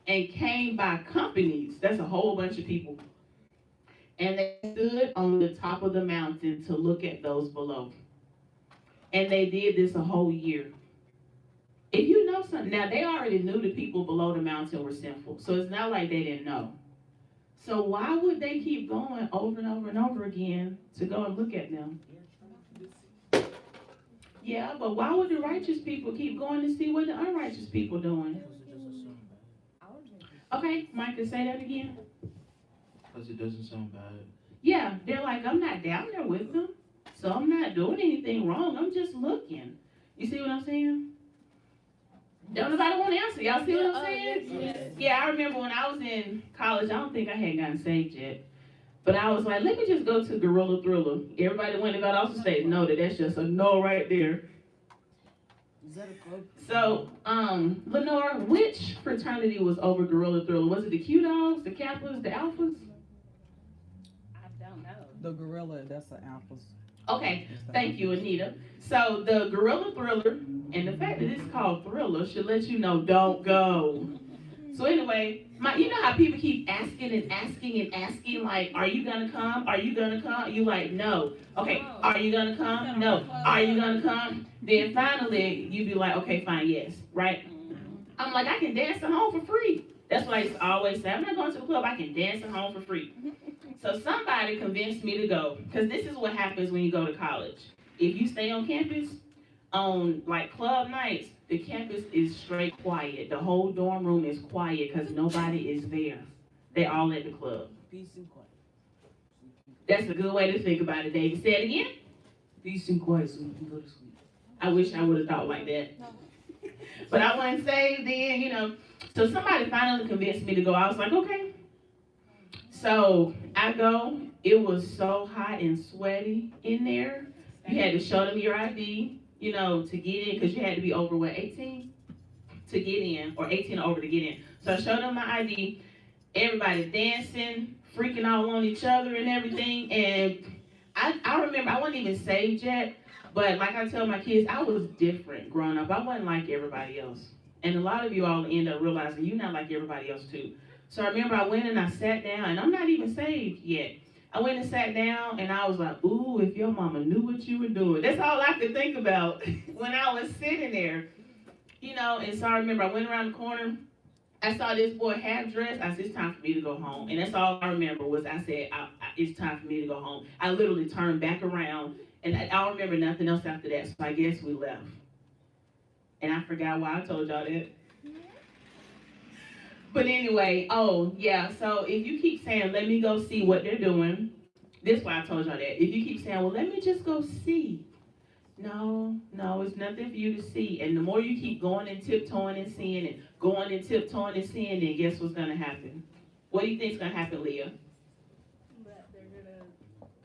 and came by companies. That's a whole bunch of people. And they stood on the top of the mountain to look at those below. And they did this a whole year. If you know something, now they already knew the people below the mountain were sinful. So it's not like they didn't know. So why would they keep going over and over and over again to go and look at them? Yeah, but why would the righteous people keep going to see what the unrighteous people doing? Okay, Micah, say that again. Because it doesn't sound bad. Yeah, they're like, I'm not down there with them, so I'm not doing anything wrong. I'm just looking. You see what I'm saying? Don't nobody want to answer. Y'all see what I'm saying? Yes. Yeah, I remember when I was in college, I don't think I had gotten saved yet. But I was like, let me just go to Gorilla Thriller. Everybody went and got off the stage. No, that's just a no right there. Is that a club? So, Lenore, which fraternity was over Gorilla Thriller? Was it the Q Dogs, the Kappas, the Alphas? I don't know. The gorilla, that's the alphas. Okay, thank you, Anita. So the Gorilla Thriller, and the fact that it's called Thriller should let you know, don't go. So anyway, you know how people keep asking and asking and asking, like, are you gonna come? Are you gonna come? You like, no. Okay, are you gonna come? No. Are you gonna come? Then finally, you be like, okay, fine, yes, right? I'm like, I can dance at home for free. That's what I used to always say. I'm not going to the club. I can dance at home for free. So somebody convinced me to go, because this is what happens when you go to college. If you stay on campus, on like club nights, the campus is straight quiet. The whole dorm room is quiet because nobody is there. They all at the club. Peace and quiet. That's a good way to think about it, David. Say it again. Peace and quiet so we can go to sleep. I wish I would have thought like that. But I wasn't saved then, you know. So somebody finally convinced me to go. I was like, okay. So I go. It was so hot and sweaty in there. You had to show them your ID, you know, to get in, because you had to be over, 18 to get in, or 18 or over to get in. So I showed them my ID. Everybody dancing, freaking out on each other and everything. And I remember I wasn't even saved yet, but like I tell my kids, I was different growing up. I wasn't like everybody else. And a lot of you all end up realizing you're not like everybody else too. So I remember I went and I sat down, and I'm not even saved yet. I went and sat down, and I was like, ooh, if your mama knew what you were doing. That's all I could think about when I was sitting there. You know, and so I remember I went around the corner. I saw this boy half dressed. I said, it's time for me to go home. And that's all I remember was I said, it's time for me to go home. I literally turned back around, and I don't remember nothing else after that. So I guess we left. And I forgot why I told y'all that. But anyway, oh, yeah, so if you keep saying, let me go see what they're doing, this is why I told y'all that. If you keep saying, well, let me just go see. No, it's nothing for you to see. And the more you keep going and tiptoeing and seeing and going and tiptoeing and seeing, then guess what's going to happen? What do you think is going to happen, Leah? That they're gonna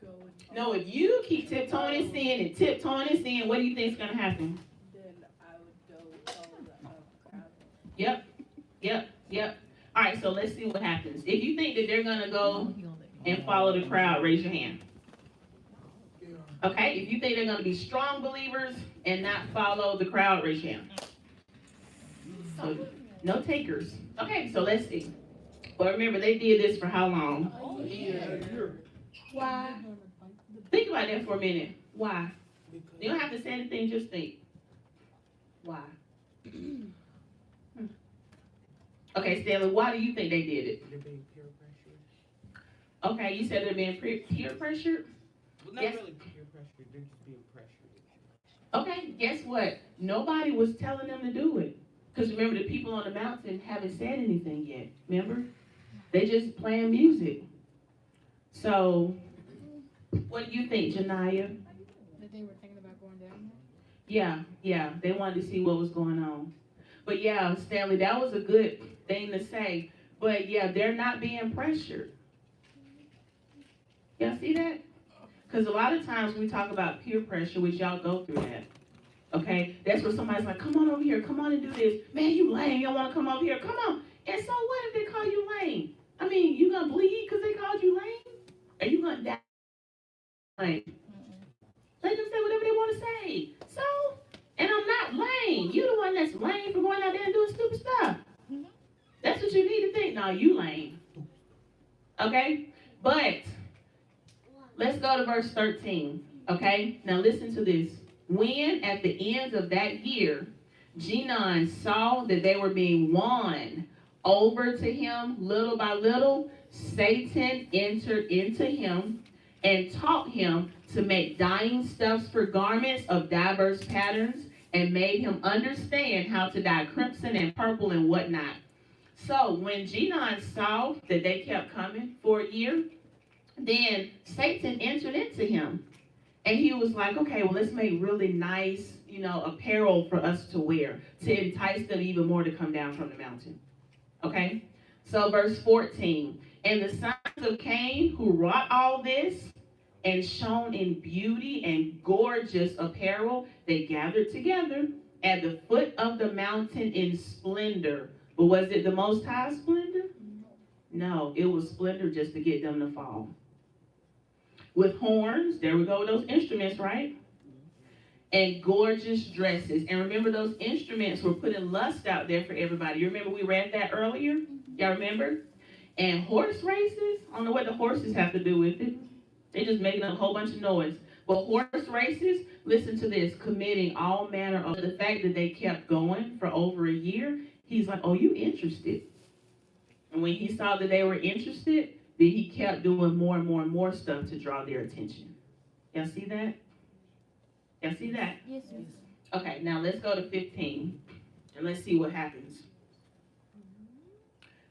go and No, if you keep tiptoeing and seeing and tiptoeing and seeing, what do you think is going to happen? then I would go follow the crowd. Yep. All right, so let's see what happens. If you think that they're going to go and follow the crowd, raise your hand. Okay, if you think they're going to be strong believers and not follow the crowd, raise your hand. So, no takers. Okay, so let's see. But remember, they did this for how long? Why? Think about that for a minute. Why? You don't have to say anything, just think. Why? Okay, Stanley, why do you think they did it? They're being peer pressured. Okay, you said they're being peer pressured? Well, not Yes. really peer pressured. They're just being pressured. Okay, guess what? Nobody was telling them to do it. Because remember, the people on the mountain haven't said anything yet. Remember? They just playing music. So, what do you think, Janiyah? That they were thinking about going down there? Yeah, they wanted to see what was going on. But yeah, Stanley, that was a good thing to say. But yeah, they're not being pressured. Y'all see that? Because a lot of times we talk about peer pressure, which y'all go through that. Okay? That's where somebody's like, come on over here, come on and do this. Man, you lame, you don't want to come over here, come on. And so what if they call you lame? I mean, you gonna bleed because they called you lame? Are you gonna die lame? Let them say whatever they want to say. So, and I'm not lame. You the one that's lame for going out there and doing stupid stuff. That's what you need to think. No, you lame. Okay? But let's go to verse 13. Okay? Now listen to this. When at the end of that year, Genon saw that they were being won over to him little by little, Satan entered into him and taught him to make dyeing stuffs for garments of diverse patterns, and made him understand how to dye crimson and purple and whatnot. So when Genon saw that they kept coming for a year, then Satan entered into him. And he was like, okay, well, let's make really nice, apparel for us to wear to entice them even more to come down from the mountain. Okay? So verse 14. And the sons of Cain who wrought all this and shone in beauty and gorgeous apparel, they gathered together at the foot of the mountain in splendor. But was it the Most High splendor? No, it was splendor just to get them to fall. With horns, there we go with those instruments, right? And gorgeous dresses. And remember, those instruments were putting lust out there for everybody. You remember we read that earlier? Y'all remember? And horse races, I don't know what the horses have to do with it. They just making a whole bunch of noise. But horse races, listen to this, committing all manner of the fact that they kept going for over a year. He's like, oh, you interested? And when he saw that they were interested, then he kept doing more and more and more stuff to draw their attention. Y'all see that? Y'all see that? Yes, sir. Okay, now let's go to 15 and let's see what happens.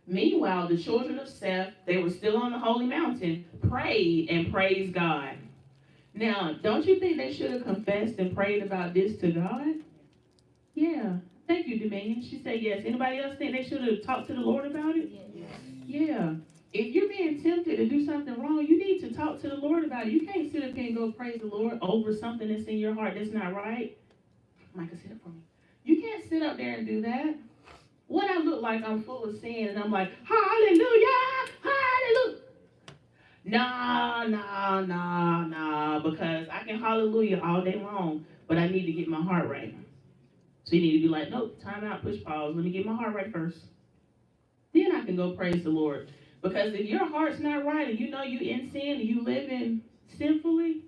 Meanwhile, the children of Seth, they were still on the holy mountain, prayed and praised God. Now, don't you think they should have confessed and prayed about this to God? Yeah. Thank you, Dominion. She said yes. Anybody else think they should have talked to the Lord about it? Yes. Yeah. If you're being tempted to do something wrong, you need to talk to the Lord about it. You can't sit up here and go praise the Lord over something that's in your heart that's not right. Micah, sit up for me. You can't sit up there and do that. What I look like, I'm full of sin, and I'm like, hallelujah, hallelujah. Nah, because I can hallelujah all day long, but I need to get my heart right. So you need to be like, nope, time out, push pause. Let me get my heart right first. Then I can go praise the Lord. Because if your heart's not right and you know you in sin and you living sinfully,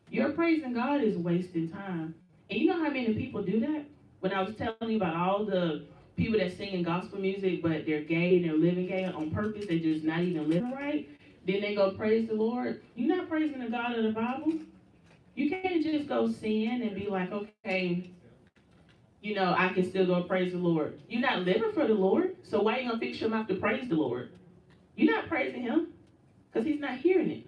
your praising God is wasting time. And you know how many people do that? When I was telling you about all the people that sing in gospel music, but they're gay and they're living gay on purpose, they're just not even living right, then they go praise the Lord. You're not praising the God of the Bible. You can't just go sin and be like, okay, you know, I can still go praise the Lord. You're not living for the Lord, so why are you going to fix your mouth to praise the Lord? You're not praising him because he's not hearing it.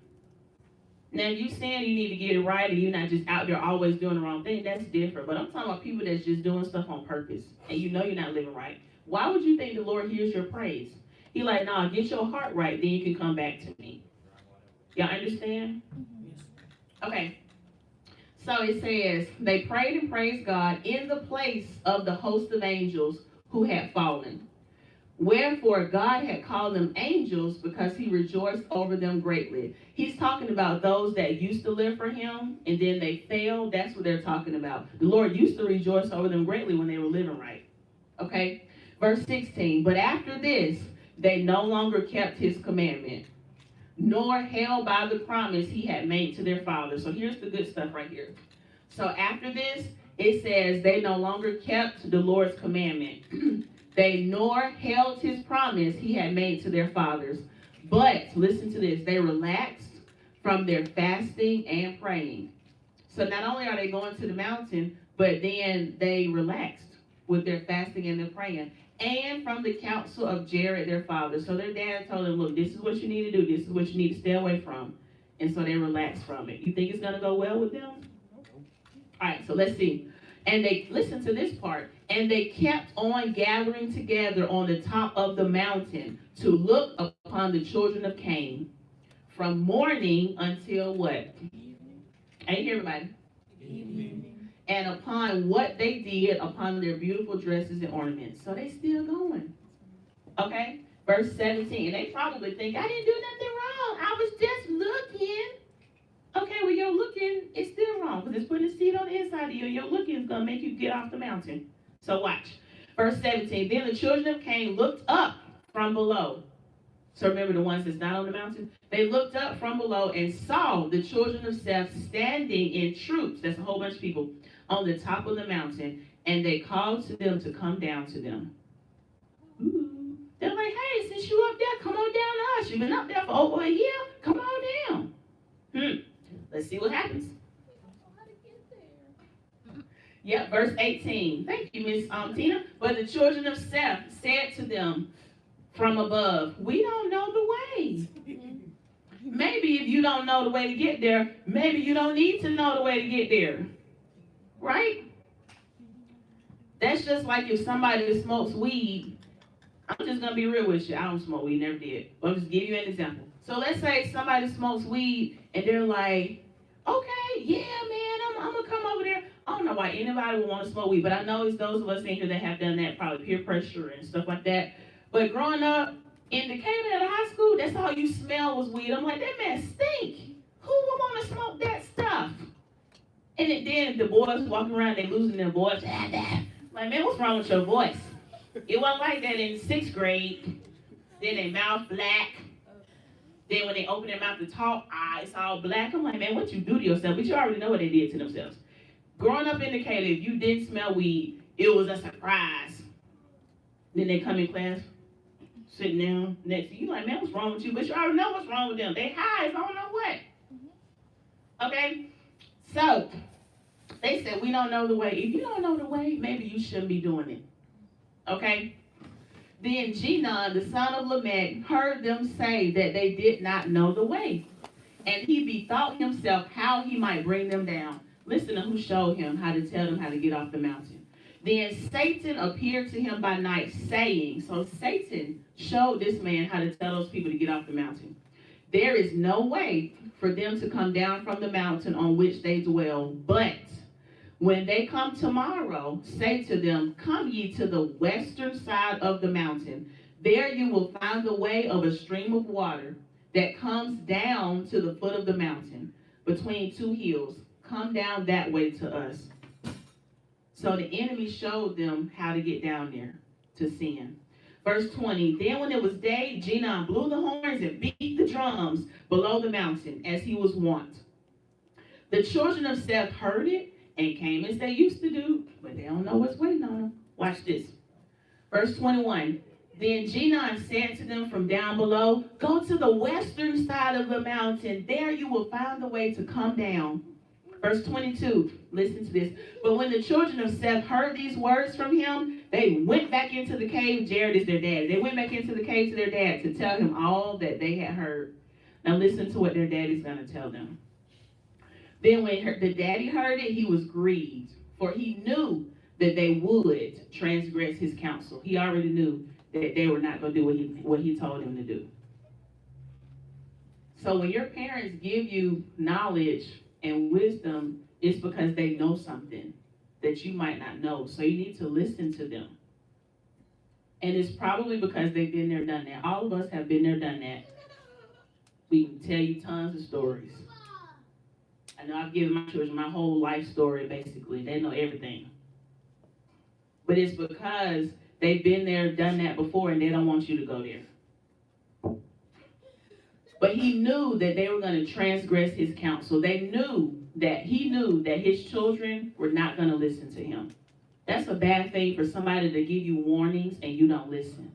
Now, if you saying you need to get it right and you're not just out there always doing the wrong thing, that's different. But I'm talking about people that's just doing stuff on purpose and you know you're not living right. Why would you think the Lord hears your praise? He like, nah, get your heart right, then you can come back to me. Y'all understand? Okay. So it says, they prayed and praised God in the place of the host of angels who had fallen. Wherefore God had called them angels because he rejoiced over them greatly. He's talking about those that used to live for him and then they failed. That's what they're talking about. The Lord used to rejoice over them greatly when they were living right. Okay? Verse 16, but after this, they no longer kept his commandment, nor held by the promise he had made to their fathers. So here's the good stuff right here. So after this, it says they no longer kept the Lord's commandment. They nor held his promise he had made to their fathers. But, listen to this, they relaxed from their fasting and praying. So not only are they going to the mountain, but then they relaxed with their fasting and their praying. And from the counsel of Jared, their father. So their dad told them, look, this is what you need to do. This is what you need to stay away from. And so they relaxed from it. You think it's going to go well with them? All right, so let's see. And they, listen to this part, and they kept on gathering together on the top of the mountain to look upon the children of Cain from morning until what? I didn't hear everybody. Evening. And upon what they did upon their beautiful dresses and ornaments. So they still going. Okay? Verse 17. They probably think, I didn't do nothing wrong. I was just looking. Okay, well, your looking is still wrong because it's putting a seed on the inside of you, and your looking is going to make you get off the mountain. So watch. Verse 17, then the children of Cain looked up from below. So remember the ones that's not on the mountain? They looked up from below and saw the children of Seth standing in troops, that's a whole bunch of people, on the top of the mountain, and they called to them to come down to them. Ooh. They're like, hey, since you up there, come on down to us. You've been up there for over a year. Come on down. Let's see what happens. Yep, verse 18. Thank you, Miss Tina. But the children of Seth said to them from above, we don't know the way. Maybe if you don't know the way to get there, maybe you don't need to know the way to get there. Right? That's just like if somebody smokes weed. I'm just going to be real with you. I don't smoke weed, never did. But I'm just give you an example. So let's say somebody smokes weed and they're like, okay, yeah, man, I'm going to come over there. I don't know why anybody would want to smoke weed, but I know it's those of us in here that have done that, probably peer pressure and stuff like that. But growing up in Decatur at a high school, that's all you smell was weed. I'm like, that man stink. Who would want to smoke that stuff? And then the boys walking around, they losing their voice. Like, man, what's wrong with your voice? It wasn't like that in 6th grade. Then they mouth black. Then when they open their mouth to talk, it's all black. I'm like, man, what you do to yourself? But you already know what they did to themselves. Growing up in Decatur, if you didn't smell weed, it was a surprise. Then they come in class. sitting down next to you, like, man, what's wrong with you? But you already know what's wrong with them. They high, I don't know what. Okay? So, they said, we don't know the way. If you don't know the way, maybe you shouldn't be doing it. Okay? Then Genon, the son of Lamech, heard them say that they did not know the way. And he bethought himself how he might bring them down. Listen to who showed him how to tell them how to get off the mountain. Then Satan appeared to him by night, saying, so Satan showed this man how to tell those people to get off the mountain. There is no way for them to come down from the mountain on which they dwell, but when they come tomorrow, say to them, come ye to the western side of the mountain. There you will find the way of a stream of water that comes down to the foot of the mountain, between two hills. Come down that way to us. So the enemy showed them how to get down there to sin. Verse 20, then when it was day, Genon blew the horns and beat the drums below the mountain, as he was wont. The children of Seth heard it and came as they used to do, but they don't know what's waiting on them. Watch this. Verse 21, then Genon said to them from down below, go to the western side of the mountain. There you will find the way to come down. Verse 22, listen to this. But when the children of Seth heard these words from him, they went back into the cave. Jared is their dad. They went back into the cave to their dad to tell him all that they had heard. Now listen to what their daddy's going to tell them. Then when the daddy heard it, he was grieved, for he knew that they would transgress his counsel. He already knew that they were not going to do what he told them to do. So when your parents give you knowledge and wisdom, it's because they know something that you might not know. So you need to listen to them. And it's probably because they've been there, done that. All of us have been there, done that. We can tell you tons of stories. I know I've given my children my whole life story, basically. They know everything. But it's because they've been there, done that before, and they don't want you to go there. But he knew that they were going to transgress his counsel. He knew that his children were not going to listen to him. That's a bad thing for somebody to give you warnings and you don't listen.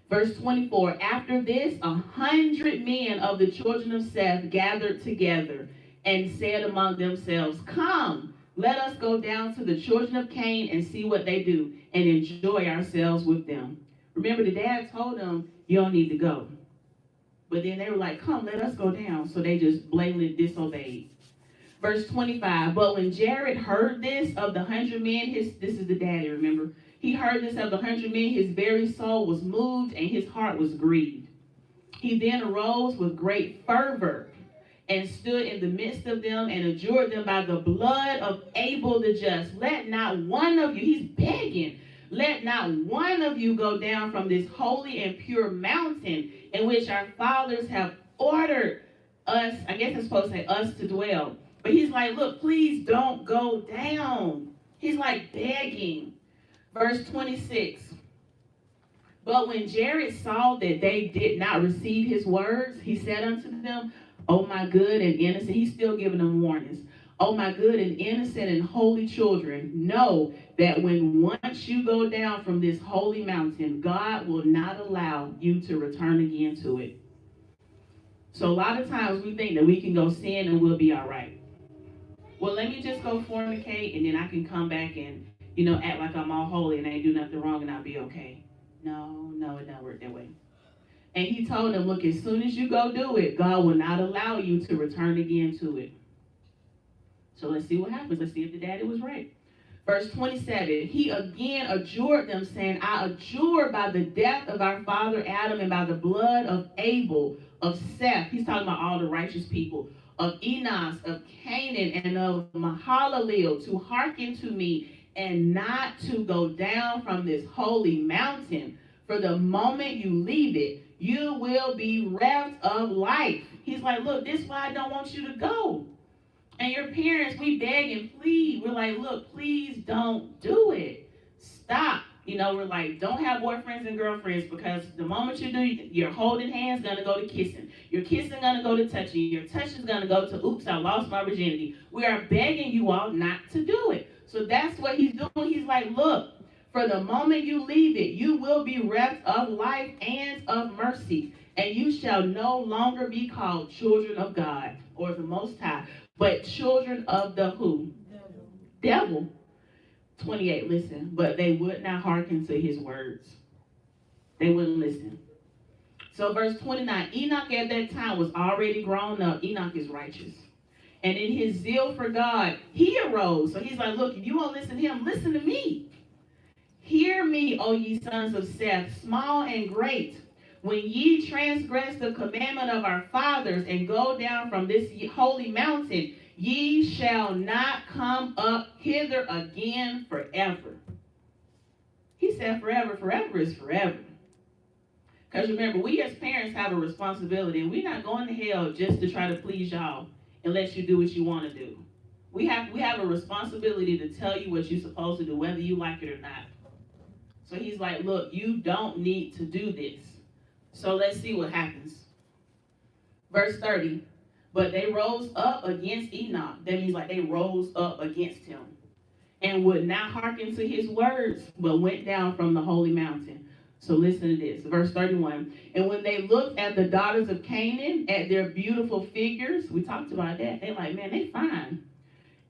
Verse 24, after this, 100 men of the children of Seth gathered together and said among themselves, come, let us go down to the children of Cain and see what they do and enjoy ourselves with them. Remember, the dad told them, you don't need to go. But then they were like, come, let us go down. So they just blatantly disobeyed. Verse 25, but when Jared heard this of the 100 men, this is the daddy, remember? He heard this of the 100 men, his very soul was moved and his heart was grieved. He then arose with great fervor and stood in the midst of them and adjured them by the blood of Abel the just. Let not one of you, he's begging, let not one of you go down from this holy and pure mountain in which our fathers have ordered us, I guess it's supposed to say us to dwell. But he's like, look, please don't go down. He's like begging. Verse 26. But when Jared saw that they did not receive his words, he said unto them, O my good and innocent, he's still giving them warnings. O my good and innocent and holy children, know that when once you go down from this holy mountain, God will not allow you to return again to it. So a lot of times we think that we can go sin and we'll be all right. Well, let me just go fornicate and then I can come back and, act like I'm all holy and I ain't do nothing wrong and I'll be okay. No, it don't work that way. And he told them, look, as soon as you go do it, God will not allow you to return again to it. So let's see what happens. Let's see if the daddy was right. Verse 27, he again adjured them, saying, I adjure by the death of our father Adam and by the blood of Abel, of Seth, he's talking about all the righteous people, of Enos, of Canaan, and of Mahalalel, to hearken to me and not to go down from this holy mountain. For the moment you leave it, you will be reft of life. He's like, look, this is why I don't want you to go. And your parents, we beg and plead. We're like, look, please don't do it. Stop. We're like, don't have boyfriends and girlfriends, because the moment you do, your holding hands going to go to kissing. Your kissing going to go to touching. Your touch is going to go to, oops, I lost my virginity. We are begging you all not to do it. So that's what he's doing. He's like, look, For the moment you leave it, you will be reft of life and of mercy, and you shall no longer be called children of God or the Most High, but children of the who? Devil. 28, listen. But they would not hearken to his words. They wouldn't listen. So verse 29, Enoch at that time was already grown up. Enoch is righteous. And in his zeal for God, he arose. So he's like, look, if you won't listen to him, listen to me. Hear me, O ye sons of Seth, small and great. When ye transgress the commandment of our fathers and go down from this holy mountain, ye shall not come up hither again forever. He said forever. Forever is forever. Because remember, we as parents have a responsibility, and we're not going to hell just to try to please y'all and let you do what you want to do. We have a responsibility to tell you what you're supposed to do, whether you like it or not. So he's like, look, you don't need to do this. So let's see what happens. Verse 30, but they rose up against Enoch. That means like they rose up against him and would not hearken to his words, but went down from the holy mountain. So listen to this, verse 31. And when they looked at the daughters of Canaan, at their beautiful figures, we talked about that. They're like, man, they fine.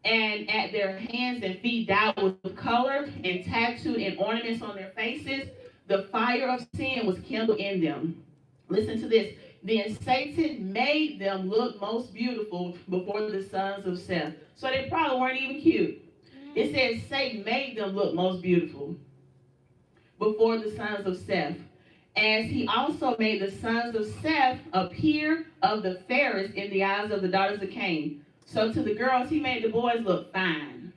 And at their hands and feet dyed with color and tattooed and ornaments on their faces, the fire of sin was kindled in them. Listen to this. Then Satan made them look most beautiful before the sons of Seth. So they probably weren't even cute. It says Satan made them look most beautiful before the sons of Seth, as he also made the sons of Seth appear of the fairest in the eyes of the daughters of Cain. So to the girls, he made the boys look fine.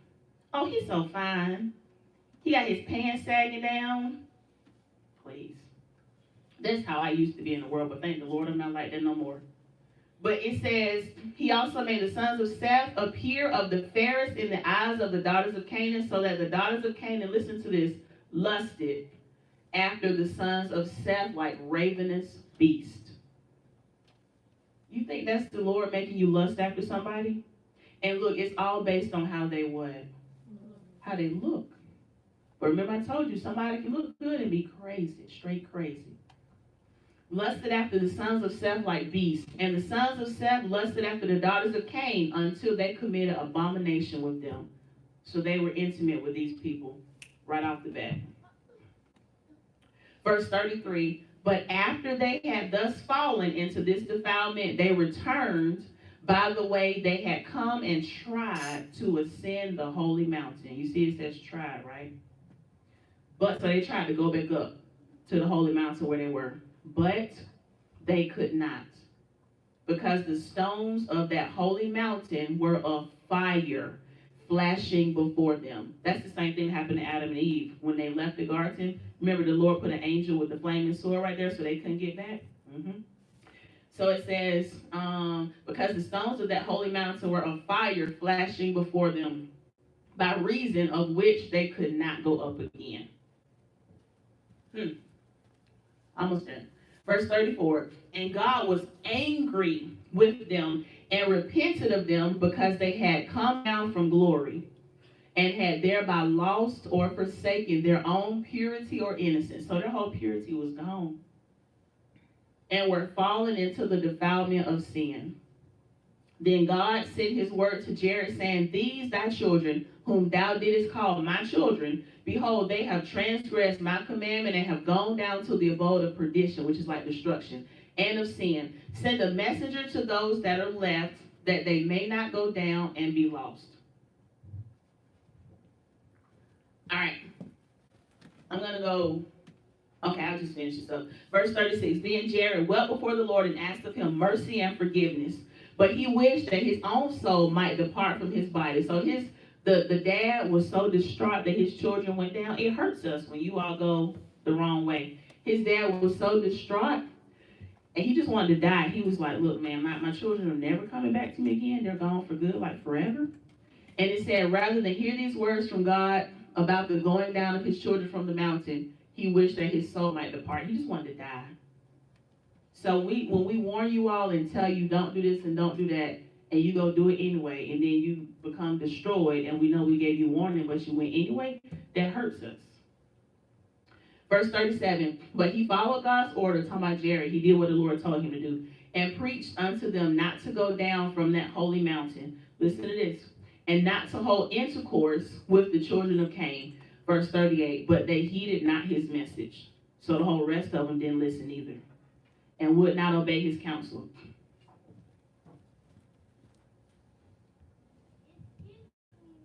Oh, he's so fine. He got his pants sagging down. Please. That's how I used to be in the world, but thank the Lord I'm not like that no more. But it says, he also made the sons of Seth appear of the fairest in the eyes of the daughters of Canaan, so that the daughters of Canaan, listen to this, lusted after the sons of Seth like ravenous beasts. You think that's the Lord making you lust after somebody? And look, it's all based on how they what? How they look. But remember I told you, somebody can look good and be crazy, straight crazy. Lusted after the sons of Seth like beasts. And the sons of Seth lusted after the daughters of Cain until they committed abomination with them. So they were intimate with these people right off the bat. Verse 33, but after they had thus fallen into this defilement, they returned by the way they had come and tried to ascend the holy mountain. You see it says tried, right? But so they tried to go back up to the holy mountain where they were. But they could not, because the stones of that holy mountain were of fire flashing before them. That's the same thing that happened to Adam and Eve when they left the garden. Remember, the Lord put an angel with the flaming sword right there so they couldn't get back? So it says, because the stones of that holy mountain were of fire flashing before them, by reason of which they could not go up again. Almost done. Verse 34, and God was angry with them and repented of them because they had come down from glory and had thereby lost or forsaken their own purity or innocence. So their whole purity was gone. And were fallen into the defilement of sin. Then God sent his word to Jared, saying, these thy children, whom thou didst call my children, behold, they have transgressed my commandment and have gone down to the abode of perdition, which is like destruction, and of sin. Send a messenger to those that are left, that they may not go down and be lost. All right. I'm going to go. Okay, I'll just finish this up. Verse 36, then Jared wept before the Lord and asked of him mercy and forgiveness. But he wished that his own soul might depart from his body. So the dad was so distraught that his children went down. It hurts us when you all go the wrong way. His dad was so distraught, and he just wanted to die. He was like, look, man, my children are never coming back to me again. They're gone for good, like forever. And it said, rather than hear these words from God about the going down of his children from the mountain, he wished that his soul might depart. He just wanted to die. So when we warn you all and tell you don't do this and don't do that, and you go do it anyway, and then you become destroyed, and we know we gave you warning, but you went anyway, that hurts us. Verse 37, but he followed God's order, talking about Jared. He did what the Lord told him to do, and preached unto them not to go down from that holy mountain. Listen to this. And not to hold intercourse with the children of Cain. Verse 38, but they heeded not his message. So the whole rest of them didn't listen either, and would not obey his counsel.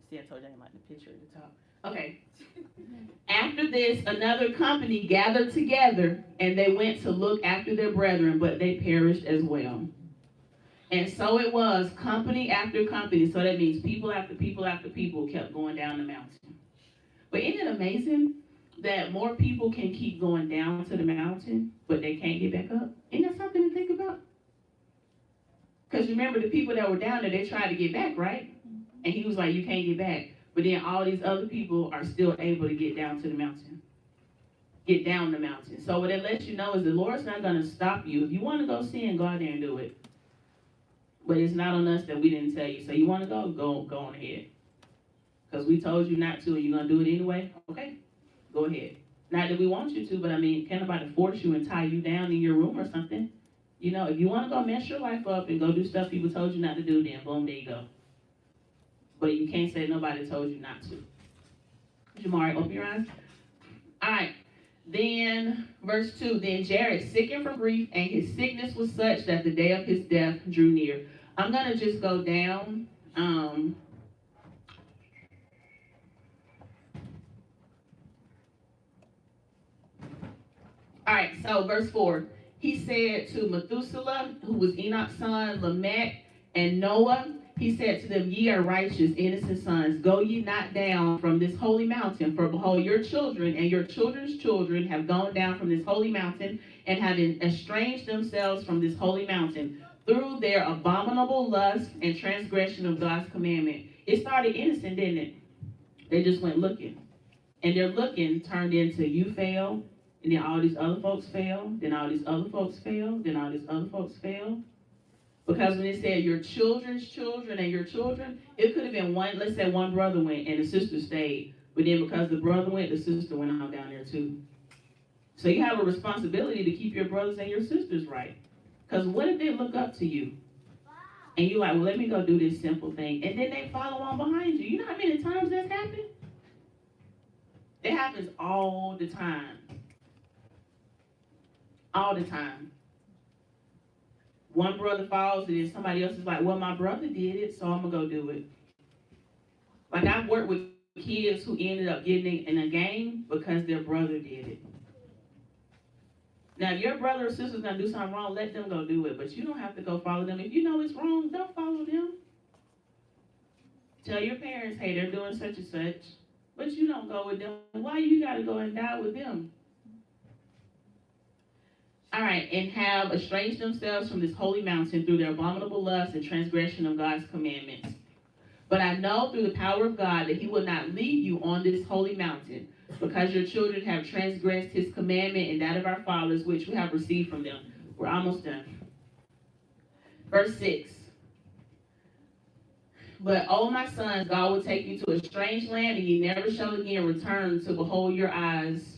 See, I told you I didn't like the picture at the top. Okay. After this, another company gathered together, and they went to look after their brethren, but they perished as well. And so it was, company after company. So that means people after people after people kept going down the mountain. But isn't it amazing that more people can keep going down to the mountain, but they can't get back up? Isn't that something to think about? Because remember, the people that were down there, they tried to get back, right? And he was like, you can't get back. But then all these other people are still able to get down to the mountain. Get down the mountain. So what it lets you know is the Lord's not going to stop you. If you want to go sin, go out there and do it. But it's not on us that we didn't tell you. So you want to go on ahead. Because we told you not to, and you're going to do it anyway? Okay, go ahead. Not that we want you to, but I mean, can't nobody force you and tie you down in your room or something. You know, if you want to go mess your life up and go do stuff people told you not to do, then boom, there you go. But you can't say nobody told you not to. Jamari, open your eyes. All right. Then, verse 2, then Jared sickened from grief, and his sickness was such that the day of his death drew near. I'm going to just go down. All right, so verse 4. He said to Methuselah, who was Enoch's son, Lamech, and Noah, he said to them, ye are righteous, innocent sons. Go ye not down from this holy mountain, for behold, your children and your children's children have gone down from this holy mountain, and have estranged themselves from this holy mountain, through their abominable lust and transgression of God's commandment. It started innocent, didn't it? They just went looking. And their looking turned into you fail, and then all these other folks fail, then all these other folks fail, then all these other folks fail. Because when it said your children's children and your children, it could have been one, let's say one brother went and the sister stayed. But then because the brother went, the sister went on down there too. So you have a responsibility to keep your brothers and your sisters right. Because what if they look up to you? And you're like, well, let me go do this simple thing. And then they follow on behind you. You know how many times that's happened? It happens all the time. All the time. One brother falls and then somebody else is like, well, my brother did it, so I'm going to go do it. Like I've worked with kids who ended up getting in a game because their brother did it. Now, if your brother or sister's going to do something wrong, let them go do it. But you don't have to go follow them. If you know it's wrong, don't follow them. Tell your parents, hey, they're doing such and such. But you don't go with them. Why you got to go and die with them? All right, and have estranged themselves from this holy mountain through their abominable lust and transgression of God's commandments. But I know through the power of God that he will not leave you on this holy mountain, because your children have transgressed his commandment and that of our fathers, which we have received from them. We're almost done. Verse 6. But, O my sons, God will take you to a strange land, and ye never shall again return to behold your eyes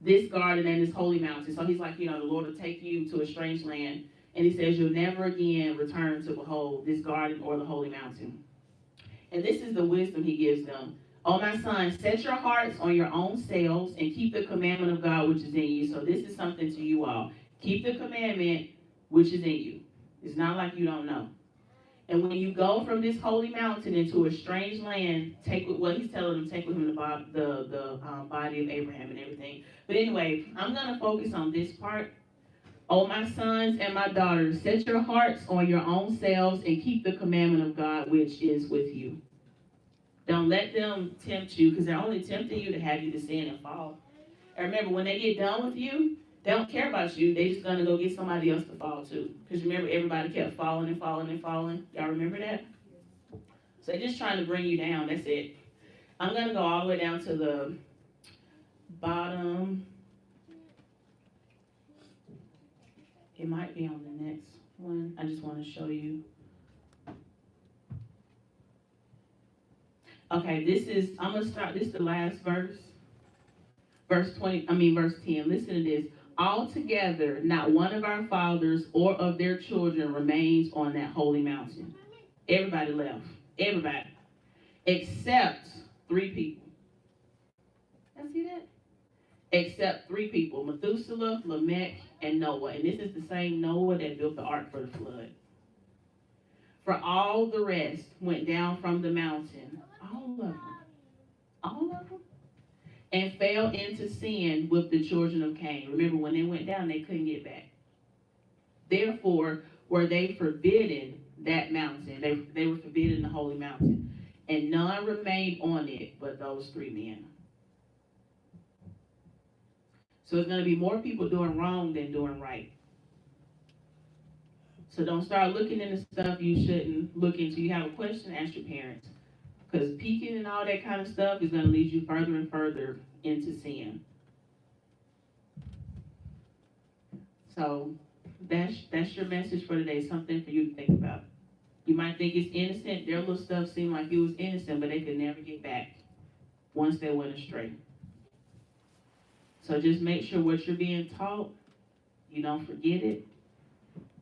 this garden and this holy mountain. So he's like, the Lord will take you to a strange land. And he says, you'll never again return to behold this garden or the holy mountain. And this is the wisdom he gives them. O my son, set your hearts on your own selves and keep the commandment of God which is in you. So this is something to you all. Keep the commandment which is in you. It's not like you don't know. And when you go from this holy mountain into a strange land, take with what he's telling them, take with him the body of Abraham and everything. But anyway, I'm going to focus on this part. O my sons and my daughters, set your hearts on your own selves and keep the commandment of God which is with you. Don't let them tempt you, because they're only tempting you to have you to sin and fall. And remember, when they get done with you, they don't care about you. They're just going to go get somebody else to fall too. Because remember, everybody kept falling and falling and falling. Y'all remember that? So they're just trying to bring you down. That's it. I'm going to go all the way down to the bottom. It might be on the next one. I just want to show you. Okay, I'm going to start. This is the last verse. verse 10. Listen to this. Altogether, not one of our fathers or of their children remains on that holy mountain. Everybody left. Everybody. Except three people. Y'all see that? Except three people. Methuselah, Lamech, and Noah. And this is the same Noah that built the ark for the flood. For all the rest went down from the mountain. All of them. All of them. And fell into sin with the children of Cain. Remember, when they went down, they couldn't get back. Therefore, were they forbidden that mountain. They were forbidden the holy mountain. And none remained on it but those three men. So it's going to be more people doing wrong than doing right. So don't start looking into stuff you shouldn't look into. You have a question, ask your parents. Because peeking and all that kind of stuff is going to lead you further and further into sin. So that's your message for today, something for you to think about. You might think it's innocent. Their little stuff seemed like it was innocent, but they could never get back once they went astray. So just make sure what you're being taught, you don't forget it.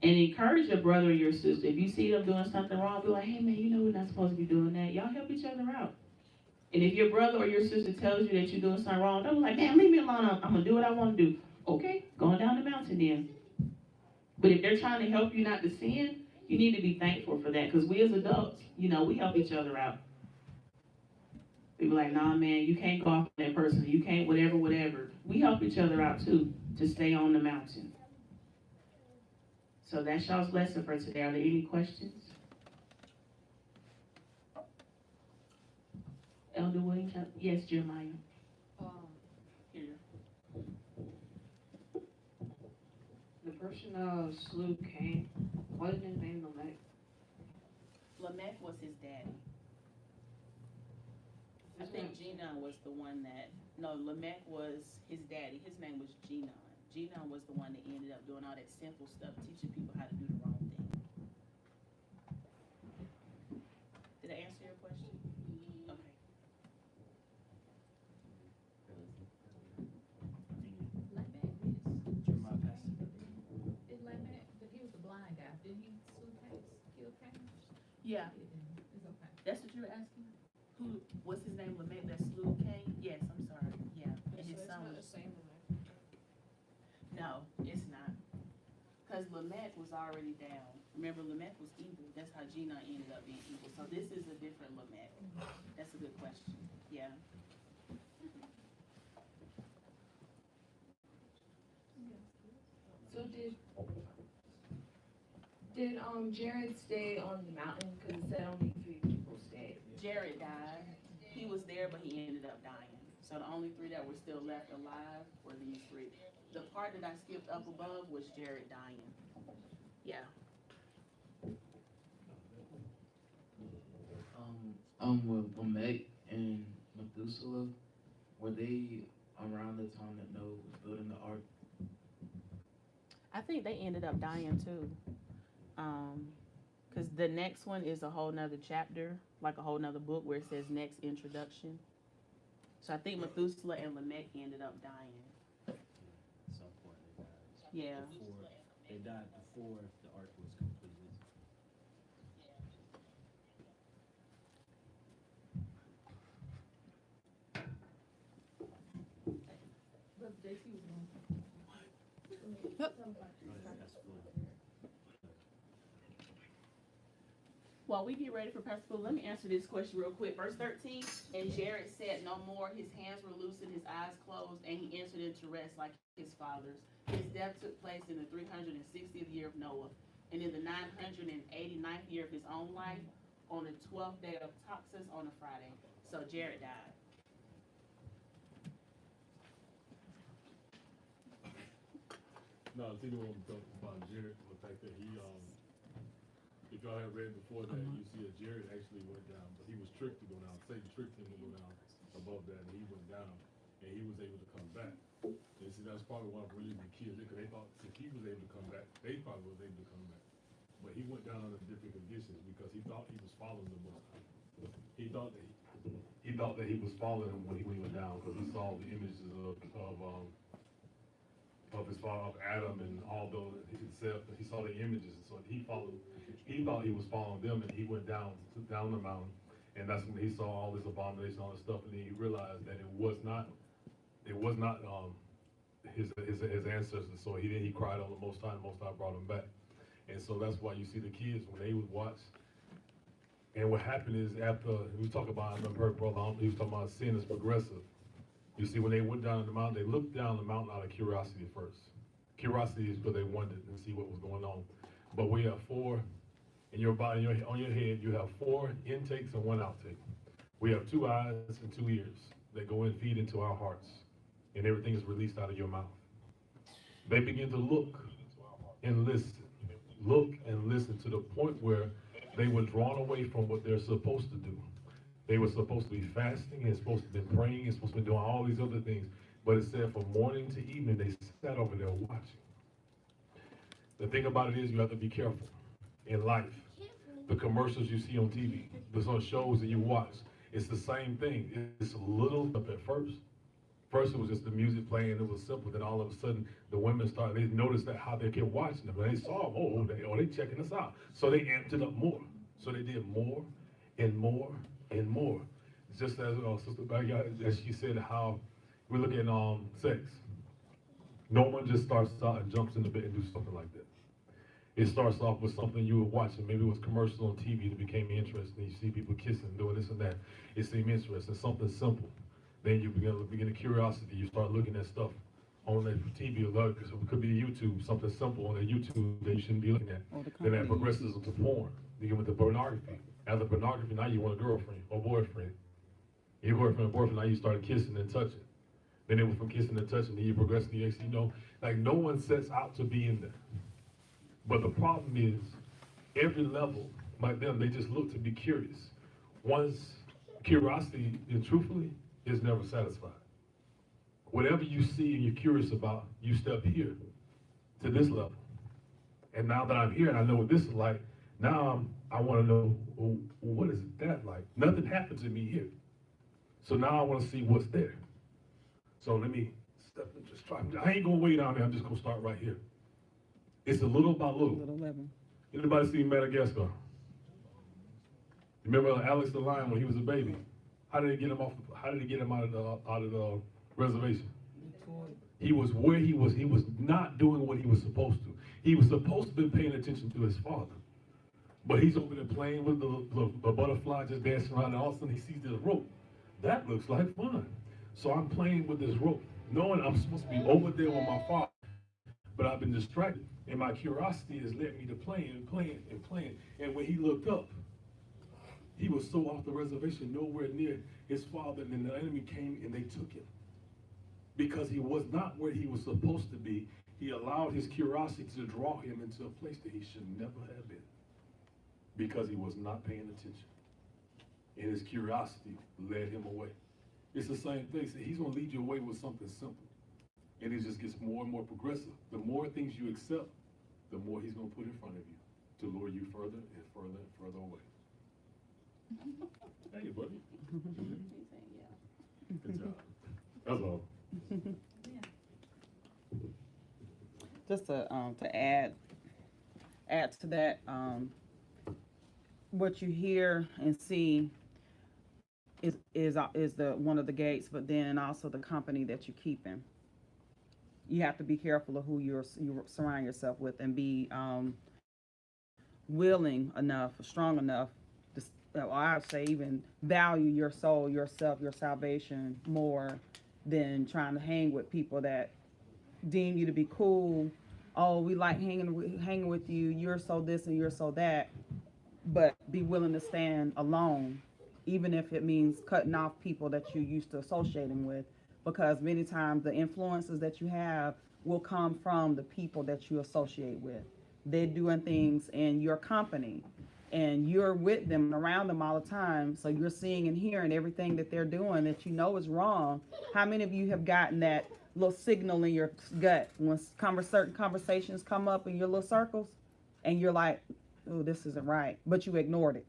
And encourage your brother or your sister. If you see them doing something wrong, be like, hey man, you know we're not supposed to be doing that. Y'all help each other out. And if your brother or your sister tells you that you're doing something wrong, don't be like, man, leave me alone. I'm going to do what I want to do. Okay, going down the mountain then. But if they're trying to help you not to sin, you need to be thankful for that. Because we as adults, we help each other out. We be like, nah, man, you can't go off on that person. You can't whatever. We help each other out, too, to stay on the mountain. So that's y'all's lesson for today. Are there any questions? Elder Williams? Yes, Jeremiah. Here. The person slew Cain. What is his name, Lamech? Lamech was his daddy. I think Genon was the one that, no, Lamech was his daddy. His name was Genon. Genon was the one that ended up doing all that sinful stuff, teaching people how to do the wrong thing. Did I answer your question? Okay. Is Lamech, but he was the blind guy. Did he kill Cain? Yeah, It's okay. that's what you were asking? What's his name, Lamech, that slew Cain? Yes, I'm sorry, yeah. And his son was, same Lamech. no, it's not. Because Lamech was already down. Remember, Lamech was evil. That's how Genon ended up being evil. So this is a different Lamech. That's a good question, yeah. So did Jared stay on the mountain? Because it said only 3 people stayed. Jared died. He was there, but he ended up dying. So the only 3 that were still left alive were these 3. The part that I skipped up above was Jared dying. Yeah. With Lamech and Methuselah, were they around the time that Noah was building the ark? I think they ended up dying too. Because the next one is a whole nother chapter, like a whole nother book where it says next introduction. So I think Methuselah and Lamech ended up dying. At some point they died. Yeah. They died before the ark was completed. But JC was one. That's full. While we get ready for Pastor Fuller, let me answer this question real quick. Verse 13, and Jared said no more. His hands were loosened, his eyes closed, and he entered into rest like his fathers. His death took place in the 360th year of Noah, and in the 989th year of his own life, on the 12th day of Toxus on a Friday. So Jared died. No, I think what I'm talking about Jared, the fact that he, if y'all have read before that, you see that Jared actually went down, but he was tricked to go down. Satan tricked him to go down above that, and he went down, and he was able to come back. And see, that's probably why the reason the kids, because they thought since he was able to come back, they probably was able to come back. but he went down under different conditions because he thought he was following the Most High. He thought that he was following him when he went down, because he saw the images of his father, of Adam, and all those himself. He saw the images, so he followed. He thought he was following them, and he went down the mountain, and that's when he saw all this abomination, all this stuff, and then he realized that it was not his ancestors. So he cried on the Most High, and the Most High brought him back. And so that's why you see the kids when they would watch. And what happened is, after we talk about, I remember brother, he was talking about sin is progressive. You see, when they went down the mountain, they looked down the mountain out of curiosity first. Curiosity is because they wanted to see what was going on. But we have four, in your body, on your head, you have 4 intakes and 1 outtake. We have 2 eyes and 2 ears that go and feed into our hearts, and everything is released out of your mouth. They begin to look and listen to the point where they were drawn away from what they're supposed to do. They were supposed to be fasting, and supposed to be praying, and supposed to be doing all these other things. But it said from morning to evening, they sat over there watching. The thing about it is, you have to be careful in life. The commercials you see on TV, the sort of shows that you watch, it's the same thing. It's a little up at first. First, it was just the music playing, it was simple. Then all of a sudden, the women started, they noticed that how they kept watching them. And they saw, they checking us out. So they amped it up more. So they did more and more and more. Just as Sister Baggy, as she said, how we look at sex. No one just starts out and jumps in the bed and do something like that. It starts off with something you were watching. Maybe it was commercial on TV that became interesting. You see people kissing, doing this and that. It seemed interesting, something simple. Then you begin a curiosity. You start looking at stuff on the TV, because it could be YouTube, something simple on the YouTube that you shouldn't be looking at. Then that progresses into porn. You get with the pornography. After pornography, now you want a girlfriend or boyfriend. Your girlfriend or boyfriend, now you started kissing and touching. Then it went from kissing and touching, then you progress to the next, like no one sets out to be in there. But the problem is, every level, like them, they just look to be curious. One's curiosity, and truthfully, is never satisfied. Whatever you see and you're curious about, you step here to this level. And now that I'm here and I know what this is like, now I want to know, well, what is that like? Nothing happened to me here. So now I want to see what's there. So let me step and just try. I ain't going way down there. I'm just going to start right here. It's a little by little. Little level. Anybody seen Madagascar? Remember Alex the lion when he was a baby? How did they get him off? How did they get him out of the reservation? He was where he was. He was not doing what he was supposed to. He was supposed to be paying attention to his father, but he's over there playing with the butterfly, just dancing around, and all of a sudden he sees this rope. That looks like fun. So I'm playing with this rope, knowing I'm supposed to be over there with my father, but I've been distracted, and my curiosity has led me to playing and playing and playing. And when he looked up, he was so off the reservation, nowhere near his father, and then the enemy came and they took him. Because he was not where he was supposed to be, he allowed his curiosity to draw him into a place that he should never have been, because he was not paying attention. And his curiosity led him away. It's the same thing. So he's going to lead you away with something simple. And it just gets more and more progressive. The more things you accept, the more he's going to put in front of you to lure you further and further and further away. Hey, buddy. Good job. That's all. Just to add to that, what you hear and see is the one of the gates, but then also the company that you're keeping. You have to be careful of who you surround yourself with, and be willing enough, strong enough, or I would say even value your soul, yourself, your salvation more than trying to hang with people that deem you to be cool. Oh, we like hanging with you. You're so this and you're so that. But be willing to stand alone, even if it means cutting off people that you used to associating with, because many times the influences that you have will come from the people that you associate with. They're doing things in your company, and you're with them and around them all the time, so you're seeing and hearing everything that they're doing that you know is wrong. How many of you have gotten that little signal in your gut when certain conversations come up in your little circles, and you're like, oh, this isn't right, but you ignored it.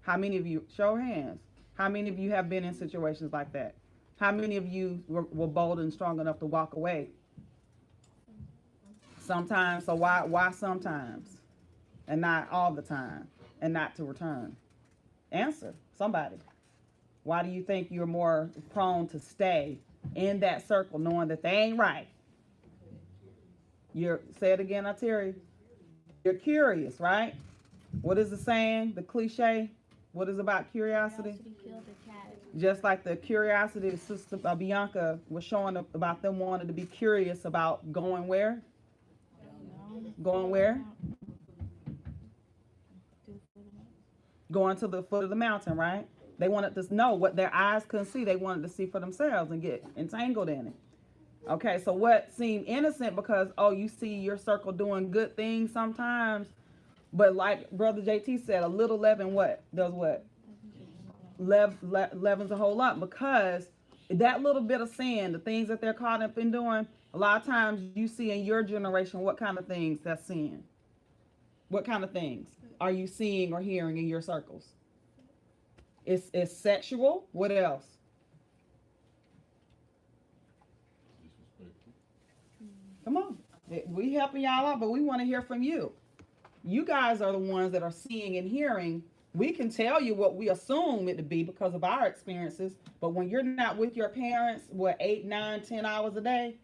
How many of you, show hands, how many of you have been in situations like that? How many of you were bold and strong enough to walk away? Sometimes, so why sometimes? And not all the time, and not to return? Answer, somebody. Why do you think you're more prone to stay in that circle knowing that they ain't right? Say it again, Terry. You're curious, right? What is the saying, the cliche? What is about curiosity? Killed the cat. Just like the curiosity, the sister Bianca was showing about them wanting to be curious about going where? Going where? Going to the foot of the mountain, right? They wanted to know what their eyes couldn't see. They wanted to see for themselves and get entangled in it. Okay, so what seemed innocent because, oh, you see your circle doing good things sometimes, but like Brother JT said, a little leaven what? Does what? Leavens a whole lot, because that little bit of sin, the things that they're caught up in doing, a lot of times you see in your generation what kind of things that's sin. What kind of things are you seeing or hearing in your circles? It's sexual. What else? Come on. We helping y'all out, but we want to hear from you. You guys are the ones that are seeing and hearing. We can tell you what we assume it to be because of our experiences, but when you're not with your parents, 8, 9, 10 hours a day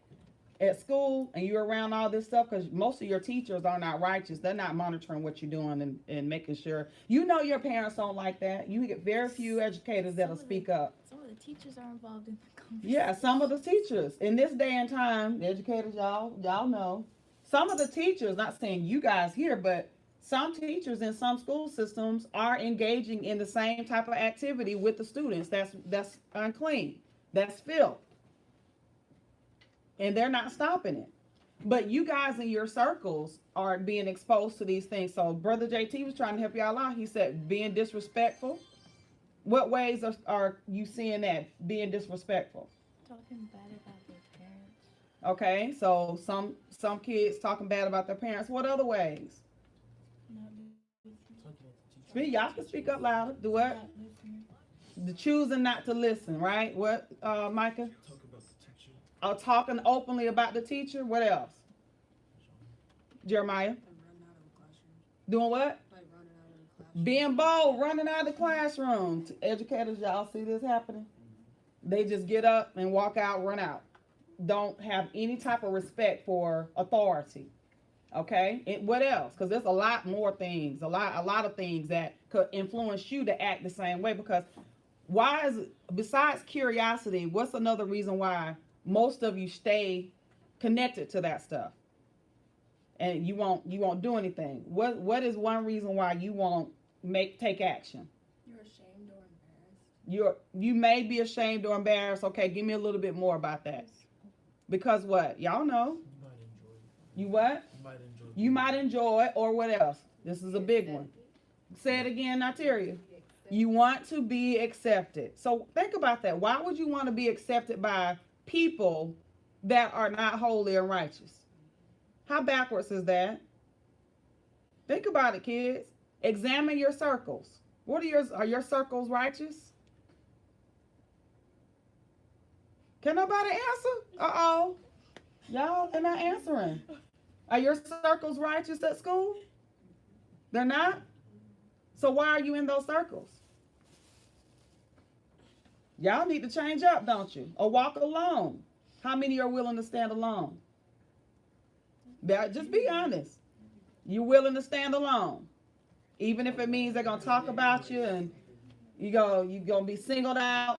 at school, and you're around all this stuff, because most of your teachers are not righteous. They're not monitoring what you're doing and making sure. You know your parents don't like that. You get very few educators that'll speak up. Some of the teachers are involved in the conversation. Yeah, some of the teachers. In this day and time, the educators, y'all know. Some of the teachers, not saying you guys here, but some teachers in some school systems are engaging in the same type of activity with the students. That's unclean. That's filth. And they're not stopping it. But you guys in your circles are being exposed to these things. So Brother JT was trying to help y'all out. He said being disrespectful. What ways are you seeing that being disrespectful? Talking bad about their parents. Okay, so some kids talking bad about their parents. What other ways? Speak, y'all can speak up louder. Do what? The choosing not to listen, right? What, Micah? Talk about the teacher. Talking openly about the teacher. What else? Jeremiah? Doing what? Being bold, running out of the classroom. Educators, y'all see this happening? They just get up and walk out, run out. Don't have any type of respect for authority. Okay? And what else? Because there's a lot more things, a lot of things that could influence you to act the same way. Because why is, besides curiosity, what's another reason why most of you stay connected to that stuff? And you won't do anything. What is one reason why you won't take action? You're ashamed or embarrassed. You may be ashamed or embarrassed. Okay, give me a little bit more about that. Because what? Y'all know. You might enjoy it. You what? You might enjoy it. You might enjoy it, or what else? This is a big one. Say it again, Natalia. You want to be accepted. So think about that. Why would you want to be accepted by people that are not holy and righteous? How backwards is that? Think about it, kids. Examine your circles. Are your circles righteous? Can nobody answer? Uh-oh. Y'all, they're not answering. Are your circles righteous at school? They're not? So why are you in those circles? Y'all need to change up, don't you? Or walk alone. How many are willing to stand alone? Just be honest. You're willing to stand alone. Even if it means they're going to talk about you and you're going to be singled out.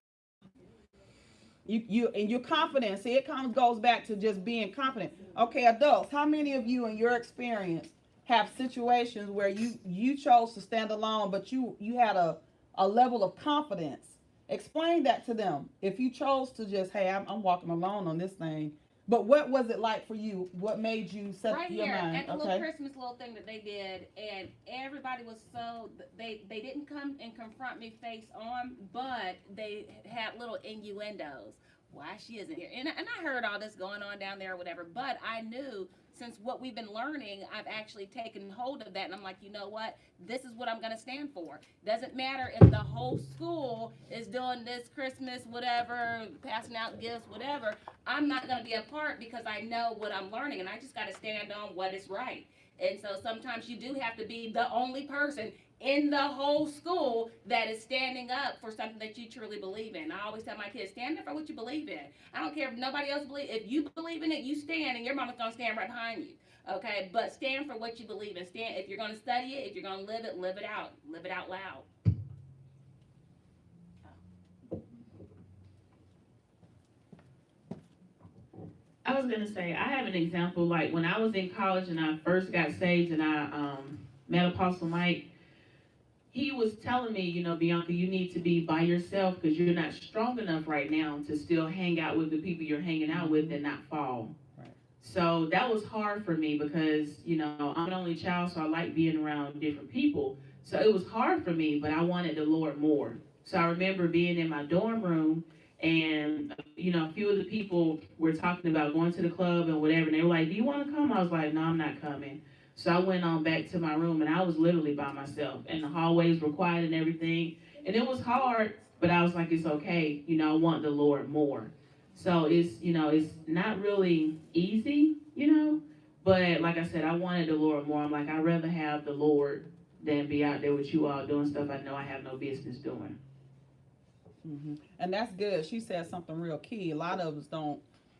And your confidence, see, goes back to just being confident. Okay, adults, how many of you in your experience have situations where you chose to stand alone, but you had a level of confidence? Explain that to them. If you chose to just, hey, I'm walking alone on this thing, but what was it like for you? What made you set right your here, mind? at the little Christmas little thing that they did, and everybody was so, they didn't come and confront me face on, but they had little innuendos. Why she isn't here? And I heard all this going on down there or whatever, but I knew since what we've been learning, I've actually taken hold of that, and I'm like, you know what? This is what I'm gonna stand for. Doesn't matter if the whole school is doing this Christmas, whatever, passing out gifts, whatever. I'm not gonna be a part because I know what I'm learning, and I just gotta stand on what is right. And so sometimes you do have to be the only person in the whole school that is standing up for something that you truly believe in. I always tell my kids, stand up for what you believe in. I don't care if nobody else believes. If you believe in it, you stand, and your mama's gonna stand right behind you. Okay, but stand for what you believe in. Stand if you're gonna study it, if you're gonna live it out. Live it out loud. I was gonna say, I have an example, like when I was in college and I first got saved and I met Apostle Mike, he was telling me, you know, Bianca, you need to be by yourself because you're not strong enough right now to still hang out with the people you're hanging out with and not fall. Right. So that was hard for me because, you know, I'm an only child, so I like being around different people. So it was hard for me, but I wanted the Lord more. So I remember being in my dorm room and, you know, a few of the people were talking about going to the club and whatever. And they were like, do you want to come? I was like, no, I'm not coming. So I went on back to my room and I was literally by myself. And the hallways were quiet and everything. And it was hard, but I was like, it's okay. You know, I want the Lord more. So it's, you know, it's not really easy, you know. But like I said, I wanted the Lord more. I'm like, I'd rather have the Lord than be out there with you all doing stuff I know I have no business doing. Mm-hmm. And that's good. She said something real key. A lot of us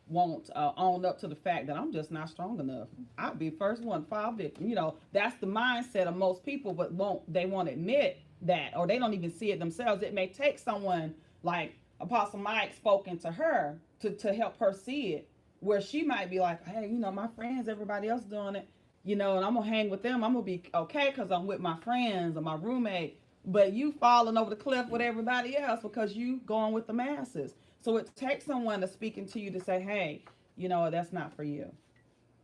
won't own up to the fact that I'm just not strong enough. I'll be first one fall victim. You know, that's the mindset of most people, but they won't admit that, or they don't even see it themselves. It may take someone like Apostle Mike spoken to her to help her see it, where she might be like, hey, you know, my friends, everybody else doing it, you know, and I'm gonna hang with them. I'm gonna be okay because I'm with my friends or my roommate. But you falling over the cliff with everybody else because you going with the masses. So it takes someone to speak into you to say, hey, you know, that's not for you.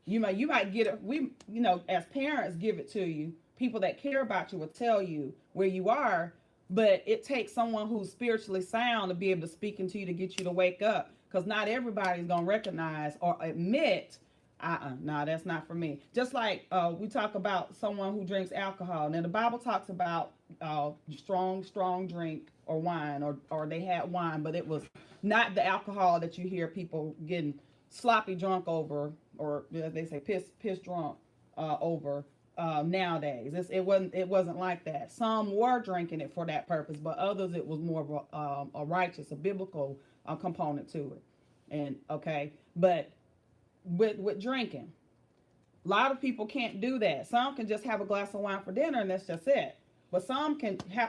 You might get it. We, you know, as parents give it to you. People that care about you will tell you where you are, but it takes someone who's spiritually sound to be able to speak into you to get you to wake up. Because not everybody's going to recognize or admit, no, that's not for me. Just like we talk about someone who drinks alcohol. Now the Bible talks about strong drink or wine, or they had wine, but it was not the alcohol that you hear people getting sloppy drunk over, or they say piss drunk over nowadays. It wasn't like that. Some were drinking it for that purpose, but others it was more of a righteous, a biblical component to it. And okay, but with drinking, a lot of people can't do that. Some can just have a glass of wine for dinner and that's just it. But some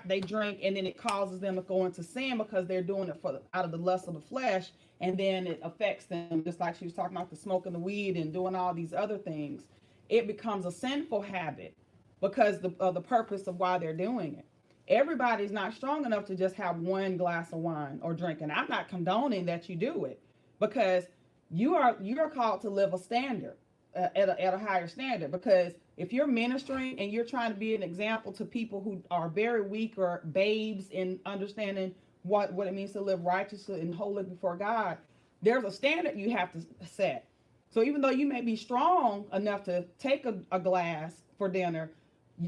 they drink and then it causes them to go into sin because they're doing it out of the lust of the flesh, and then it affects them, just like she was talking about the smoking the weed and doing all these other things. It becomes a sinful habit because of the purpose of why they're doing it. Everybody's not strong enough to just have one glass of wine or drink, and I'm not condoning that you do it, because you are called to live a standard at a higher standard. Because if you're ministering and you're trying to be an example to people who are very weak or babes in understanding what it means to live righteously and holy before God, there's a standard you have to set. So even though you may be strong enough to take a glass for dinner,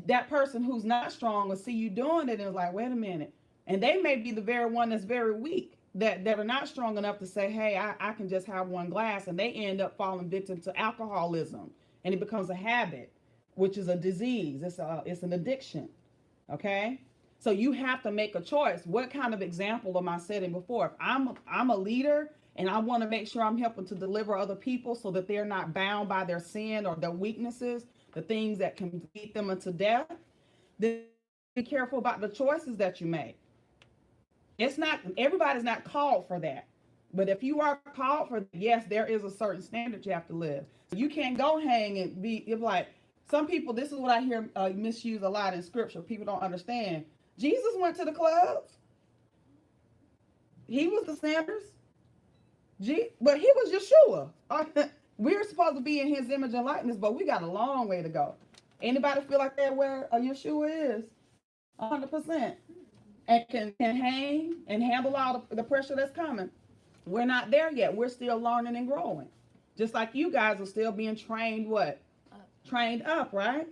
that person who's not strong will see you doing it and is like, wait a minute. And they may be the very one that's very weak, that are not strong enough to say, hey, I can just have one glass, and they end up falling victim to alcoholism, and it becomes a habit, which is a disease. It's an addiction. Okay, so you have to make a choice. What kind of example am I setting before? If I'm a leader and I want to make sure I'm helping to deliver other people so that they're not bound by their sin or their weaknesses, the things that can lead them into death, then be careful about the choices that you make. Everybody's not called for that. But if you are called for that, yes, there is a certain standard you have to live. So you can't go hang and if like some people, this is what I hear misused a lot in scripture. People don't understand. Jesus went to the clubs. He was the sinners. But he was Yeshua. We're supposed to be in his image and likeness, but we got a long way to go. Anybody feel like they're where Yeshua is? 100%. And can hang and handle all the pressure that's coming. We're not there yet. We're still learning and growing. Just like you guys are still being trained what? Up. Trained up, right?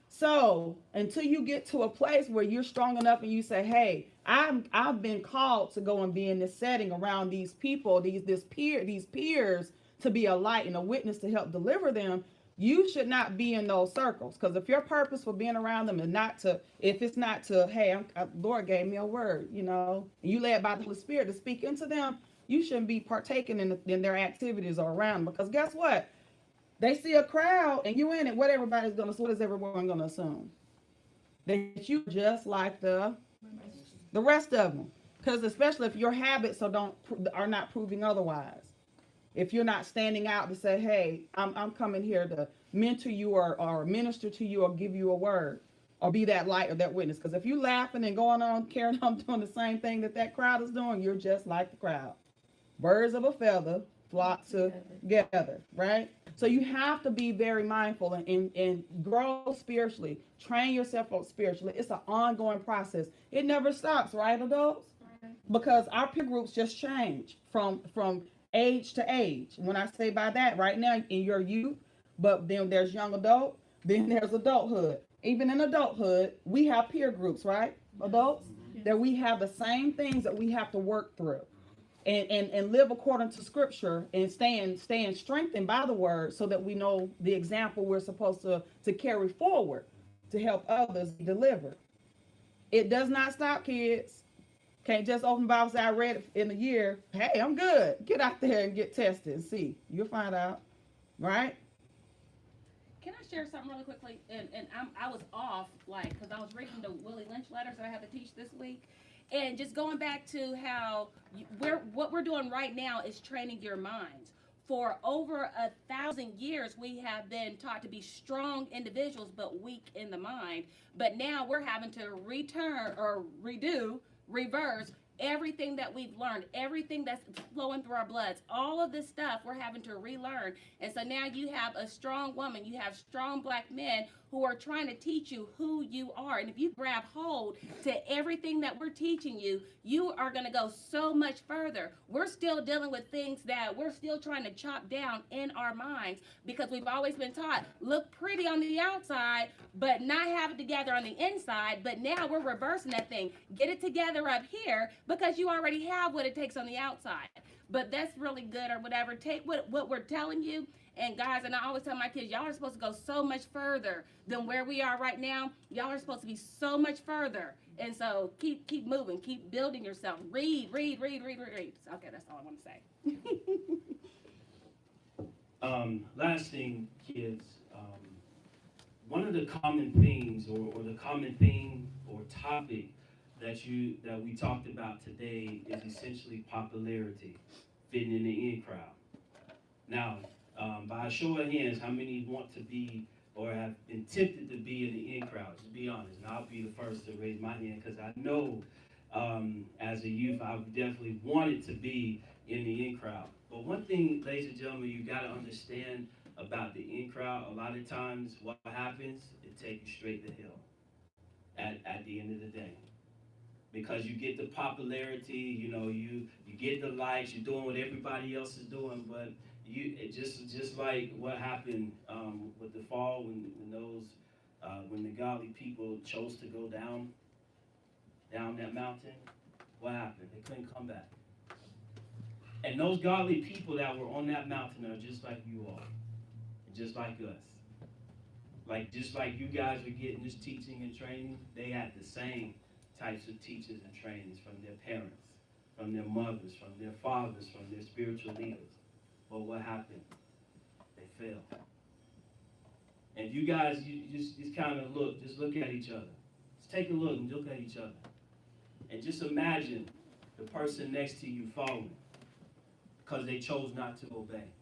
So until you get to a place where you're strong enough and you say, hey, I've been called to go and be in this setting around these people, these peers to be a light and a witness to help deliver them, you should not be in those circles. Because if your purpose for being around them is not to, if it's not to, hey, Lord gave me a word, and you led by the Holy Spirit to speak into them, you shouldn't be partaking in their activities or around them. Because guess what? They see a crowd and you in it. What is everyone gonna assume? That you just like the rest of them. Because especially if your habits are not proving otherwise. If you're not standing out to say, hey, I'm coming here to mentor you or minister to you or give you a word or be that light or that witness. Because if you laughing and going on, carrying on doing the same thing that crowd is doing, you're just like the crowd. Birds of a feather flock together, right? So you have to be very mindful and grow spiritually. Train yourself up spiritually. It's an ongoing process. It never stops, right, adults? Because our peer groups just change from age to age. When I say by that, right now in your youth, but then there's young adult, then there's adulthood. Even in adulthood, we have peer groups, right, adults? That we have the same things that we have to work through. And live according to scripture and staying strengthened by the word so that we know the example we're supposed to carry forward to help others deliver. It does not stop, kids. Can't just open the Bible and say, I read it in a year. Hey, I'm good. Get out there and get tested and see. You'll find out. Right? Can I share something really quickly? And I was off, because I was reading the Willie Lynch letters that I have to teach this week. And just going back to how what we're doing right now is training your minds. For over 1,000 years, we have been taught to be strong individuals, but weak in the mind. But now we're having to reverse everything that we've learned, everything that's flowing through our bloods, all of this stuff we're having to relearn. And so now you have a strong woman, you have strong black men who are trying to teach you who you are. And if you grab hold to everything that we're teaching you, you are going to go so much further. We're still dealing with things that we're still trying to chop down in our minds because we've always been taught, look pretty on the outside, but not have it together on the inside. But now we're reversing that thing. Get it together up here because you already have what it takes on the outside. But that's really good or whatever. Take what we're telling you. And guys, and I always tell my kids, y'all are supposed to go so much further than where we are right now. Y'all are supposed to be so much further. And so keep moving, keep building yourself. Read. Okay, that's all I want to say. Last thing, kids, one of the common themes or the common theme or topic that we talked about today is essentially popularity, fitting in the in crowd. Now, by a show of hands, how many want to be or have been tempted to be in the in crowd? Just be honest, and I'll be the first to raise my hand because I know as a youth I definitely wanted to be in the in crowd. But one thing, ladies and gentlemen, you got to understand about the in crowd, a lot of times what happens, it takes you straight to hell at the end of the day. Because you get the popularity, you get the likes, you're doing what everybody else is doing, but just like what happened with the fall when the godly people chose to go down that mountain, what happened? They couldn't come back. And those godly people that were on that mountain are just like you are, just like us. Just like you guys are getting this teaching and training, they had the same types of teachers and trainings from their parents, from their mothers, from their fathers, from their spiritual leaders. But what happened? They failed. And you guys, you just kind of look at each other. Just take a look and look at each other. And just imagine the person next to you falling because they chose not to obey.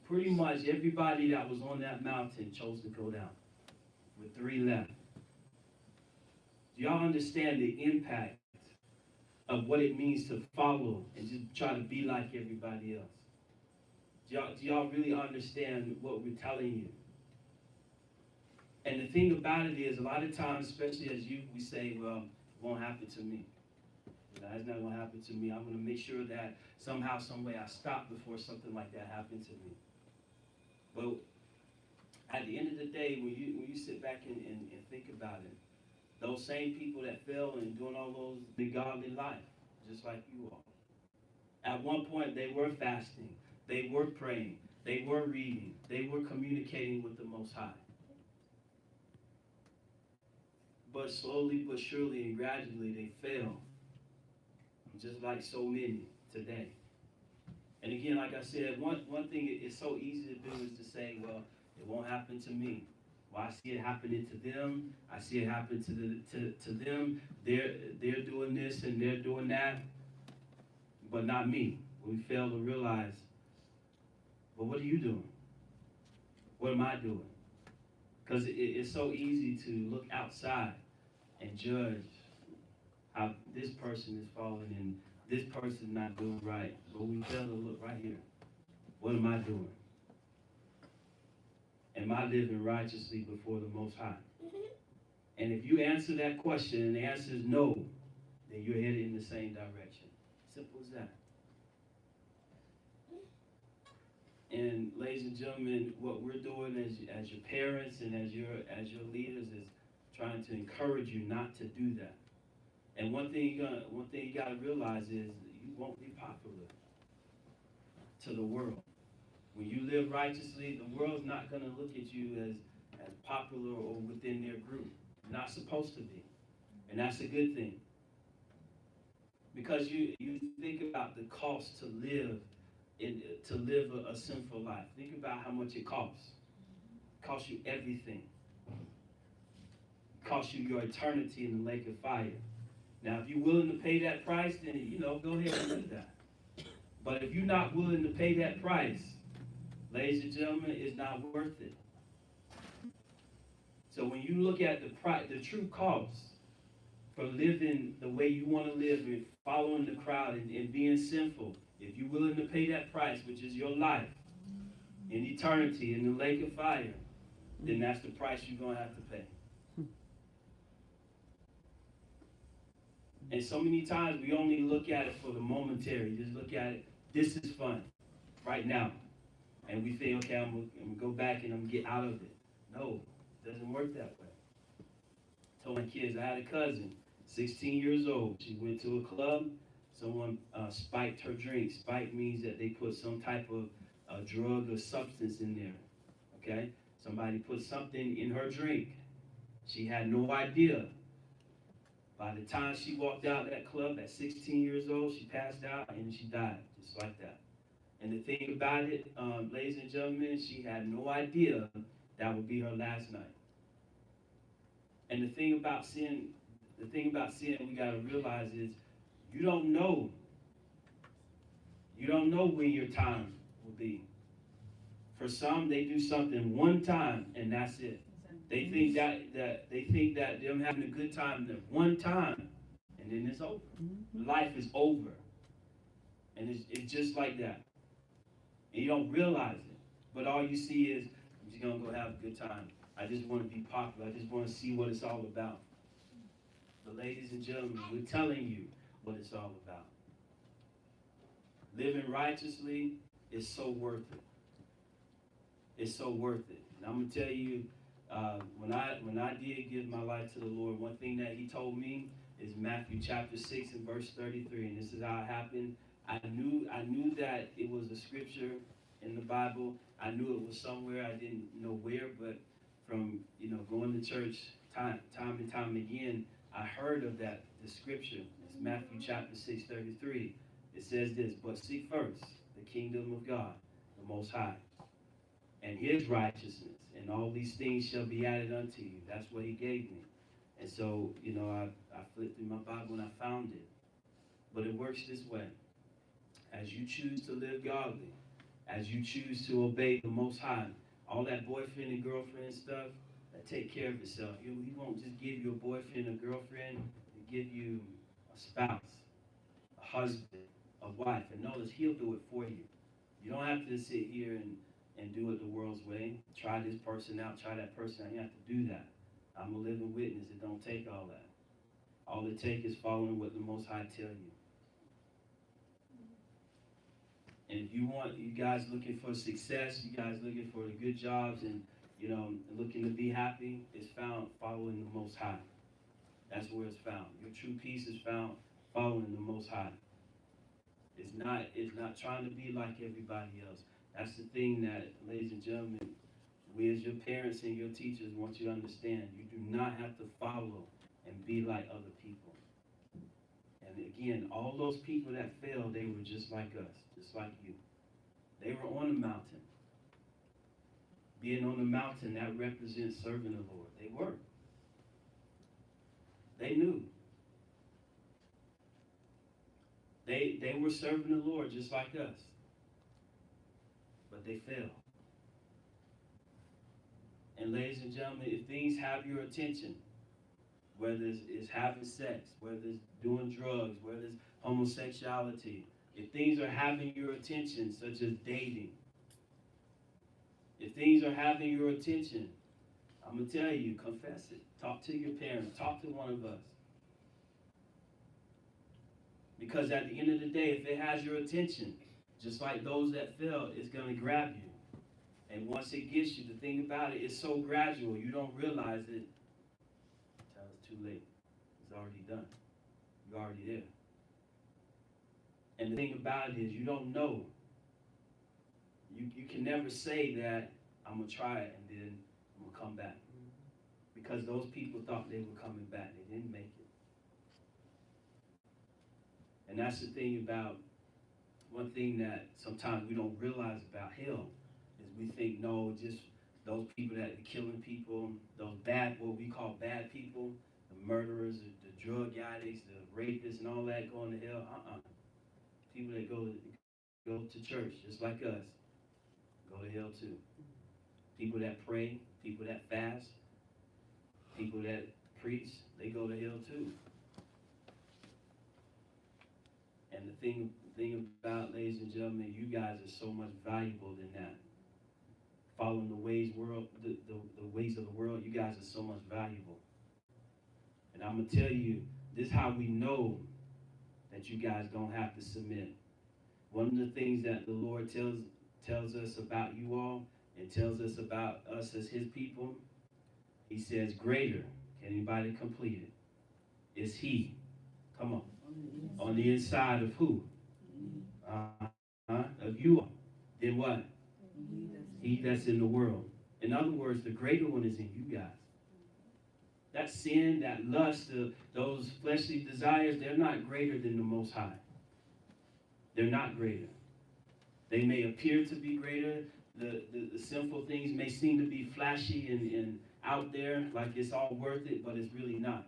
Pretty much everybody that was on that mountain chose to go down, with 3 left. Do y'all understand the impact of what it means to follow and just try to be like everybody else? Do y'all really understand what we're telling you? And the thing about it is, a lot of times, especially as youth, we say, well, it won't happen to me. That's not gonna happen to me. I'm gonna make sure that somehow, some way I stop before something like that happens to me. But at the end of the day, when you sit back and think about it, those same people that fell and doing all those the godly life, just like you all. At one point, they were fasting, they were praying, they were reading, they were communicating with the Most High. But slowly but surely and gradually, they fell, just like so many today. And again, like I said, one thing it's so easy to do is to say, well, it won't happen to me. Well, I see it happening to them. I see it happen to them. They're doing this and they're doing that, but not me. We fail to realize, well, what are you doing? What am I doing? Because it's so easy to look outside and judge how this person is falling and this person not doing right. But we fail to look right here. What am I doing? Am I living righteously before the Most High? And if you answer that question and the answer is no, then you're headed in the same direction. Simple as that. And ladies and gentlemen, what we're doing as your parents and as your leaders is trying to encourage you not to do that. And one thing you gotta realize is you won't be popular to the world. When you live righteously, the world's not going to look at you as popular or within their group. You're not supposed to be. And that's a good thing. Because you think about the cost to live a sinful life. Think about how much it costs. It costs you everything. It costs you your eternity in the lake of fire. Now, if you're willing to pay that price, then, go ahead and do that. But if you're not willing to pay that price, ladies and gentlemen, it's not worth it. So when you look at the true cost for living the way you want to live and following the crowd and being sinful, if you're willing to pay that price, which is your life in eternity in the lake of fire, then that's the price you're going to have to pay. And so many times we only look at it for the momentary. Just look at it, this is fun, right now. And we think, okay, I'm going to go back and I'm going to get out of it. No, it doesn't work that way. I told my kids, I had a cousin, 16 years old. She went to a club. Someone spiked her drink. Spike means that they put some type of drug or substance in there, okay? Somebody put something in her drink. She had no idea. By the time she walked out of that club at 16 years old, she passed out and she died, just like that. And the thing about it, ladies and gentlemen, she had no idea that would be her last night. And the thing about sin we gotta realize is you don't know when your time will be. For some, they do something one time and that's it. They think that them having a good time that one time and then it's over. Life is over. And it's just like that. And you don't realize it. But all you see is, I'm just going to go have a good time. I just want to be popular. I just want to see what it's all about. But ladies and gentlemen, we're telling you what it's all about. Living righteously is so worth it. It's so worth it. And I'm going to tell you, when I did give my life to the Lord, one thing that he told me is Matthew chapter 6 and verse 33. And this is how it happened. I knew that it was a scripture in the Bible. I knew it was somewhere. I didn't know where, but from going to church time and time again, I heard of the scripture. It's Matthew chapter 6:33. It says this: but seek first the kingdom of God, the Most High, and his righteousness, and all these things shall be added unto you. That's what he gave me. And so, I flipped through my Bible and I found it. But it works this way. As you choose to live godly, as you choose to obey the Most High, all that boyfriend and girlfriend stuff, that take care of itself. He won't just give you a boyfriend or girlfriend, he'll give you a spouse, a husband, a wife. And notice, he'll do it for you. You don't have to sit here and do it the world's way. Try this person out, try that person out. You have to do that. I'm a living witness. It don't take all that. All it takes is following what the Most High tell you. And if you guys looking for success, you guys looking for the good jobs and, looking to be happy, it's found following the Most High. That's where it's found. Your true peace is found following the Most High. It's not trying to be like everybody else. That's the thing that, ladies and gentlemen, we as your parents and your teachers want you to understand. You do not have to follow and be like other people. And again, all those people that failed, they were just like us, just like you. They were on the mountain. Being on the mountain, that represents serving the Lord. They were. They knew. They were serving the Lord just like us. But they failed. And ladies and gentlemen, if things have your attention, whether it's having sex, whether it's doing drugs, whether it's homosexuality, if things are having your attention, such as dating, if things are having your attention, I'm going to tell you, confess it. Talk to your parents. Talk to one of us. Because at the end of the day, if it has your attention, just like those that fell, it's going to grab you. And once it gets you, the thing about it, it's so gradual, you don't realize it until it's too late. It's already done. You're already there. And the thing about it is, you don't know. You can never say that, I'm going to try it and then I'm going to come back. Because those people thought they were coming back. They didn't make it. And that's the thing about, one thing that sometimes we don't realize about hell is we think, no, just those people that are killing people, those bad, what we call bad people, the murderers, the drug addicts, the rapists and all that going to hell. People that go to church just like us go to hell too. People that pray, people that fast, people that preach, they go to hell too. And the thing about, ladies and gentlemen, you guys are so much valuable than that. Following the ways the ways of the world, you guys are so much valuable. And I'm gonna tell you, this is how we know that you guys don't have to submit. One of the things that the Lord tells us about you all and tells us about us as his people, he says, greater, can anybody complete it? Is he. Come on. On the inside of who? Of you all. Then what? He that's in the world. In other words, the greater one is in you guys. That sin, that lust, those fleshly desires, they're not greater than the Most High. They're not greater. They may appear to be greater. The sinful things may seem to be flashy and out there, like it's all worth it, but it's really not.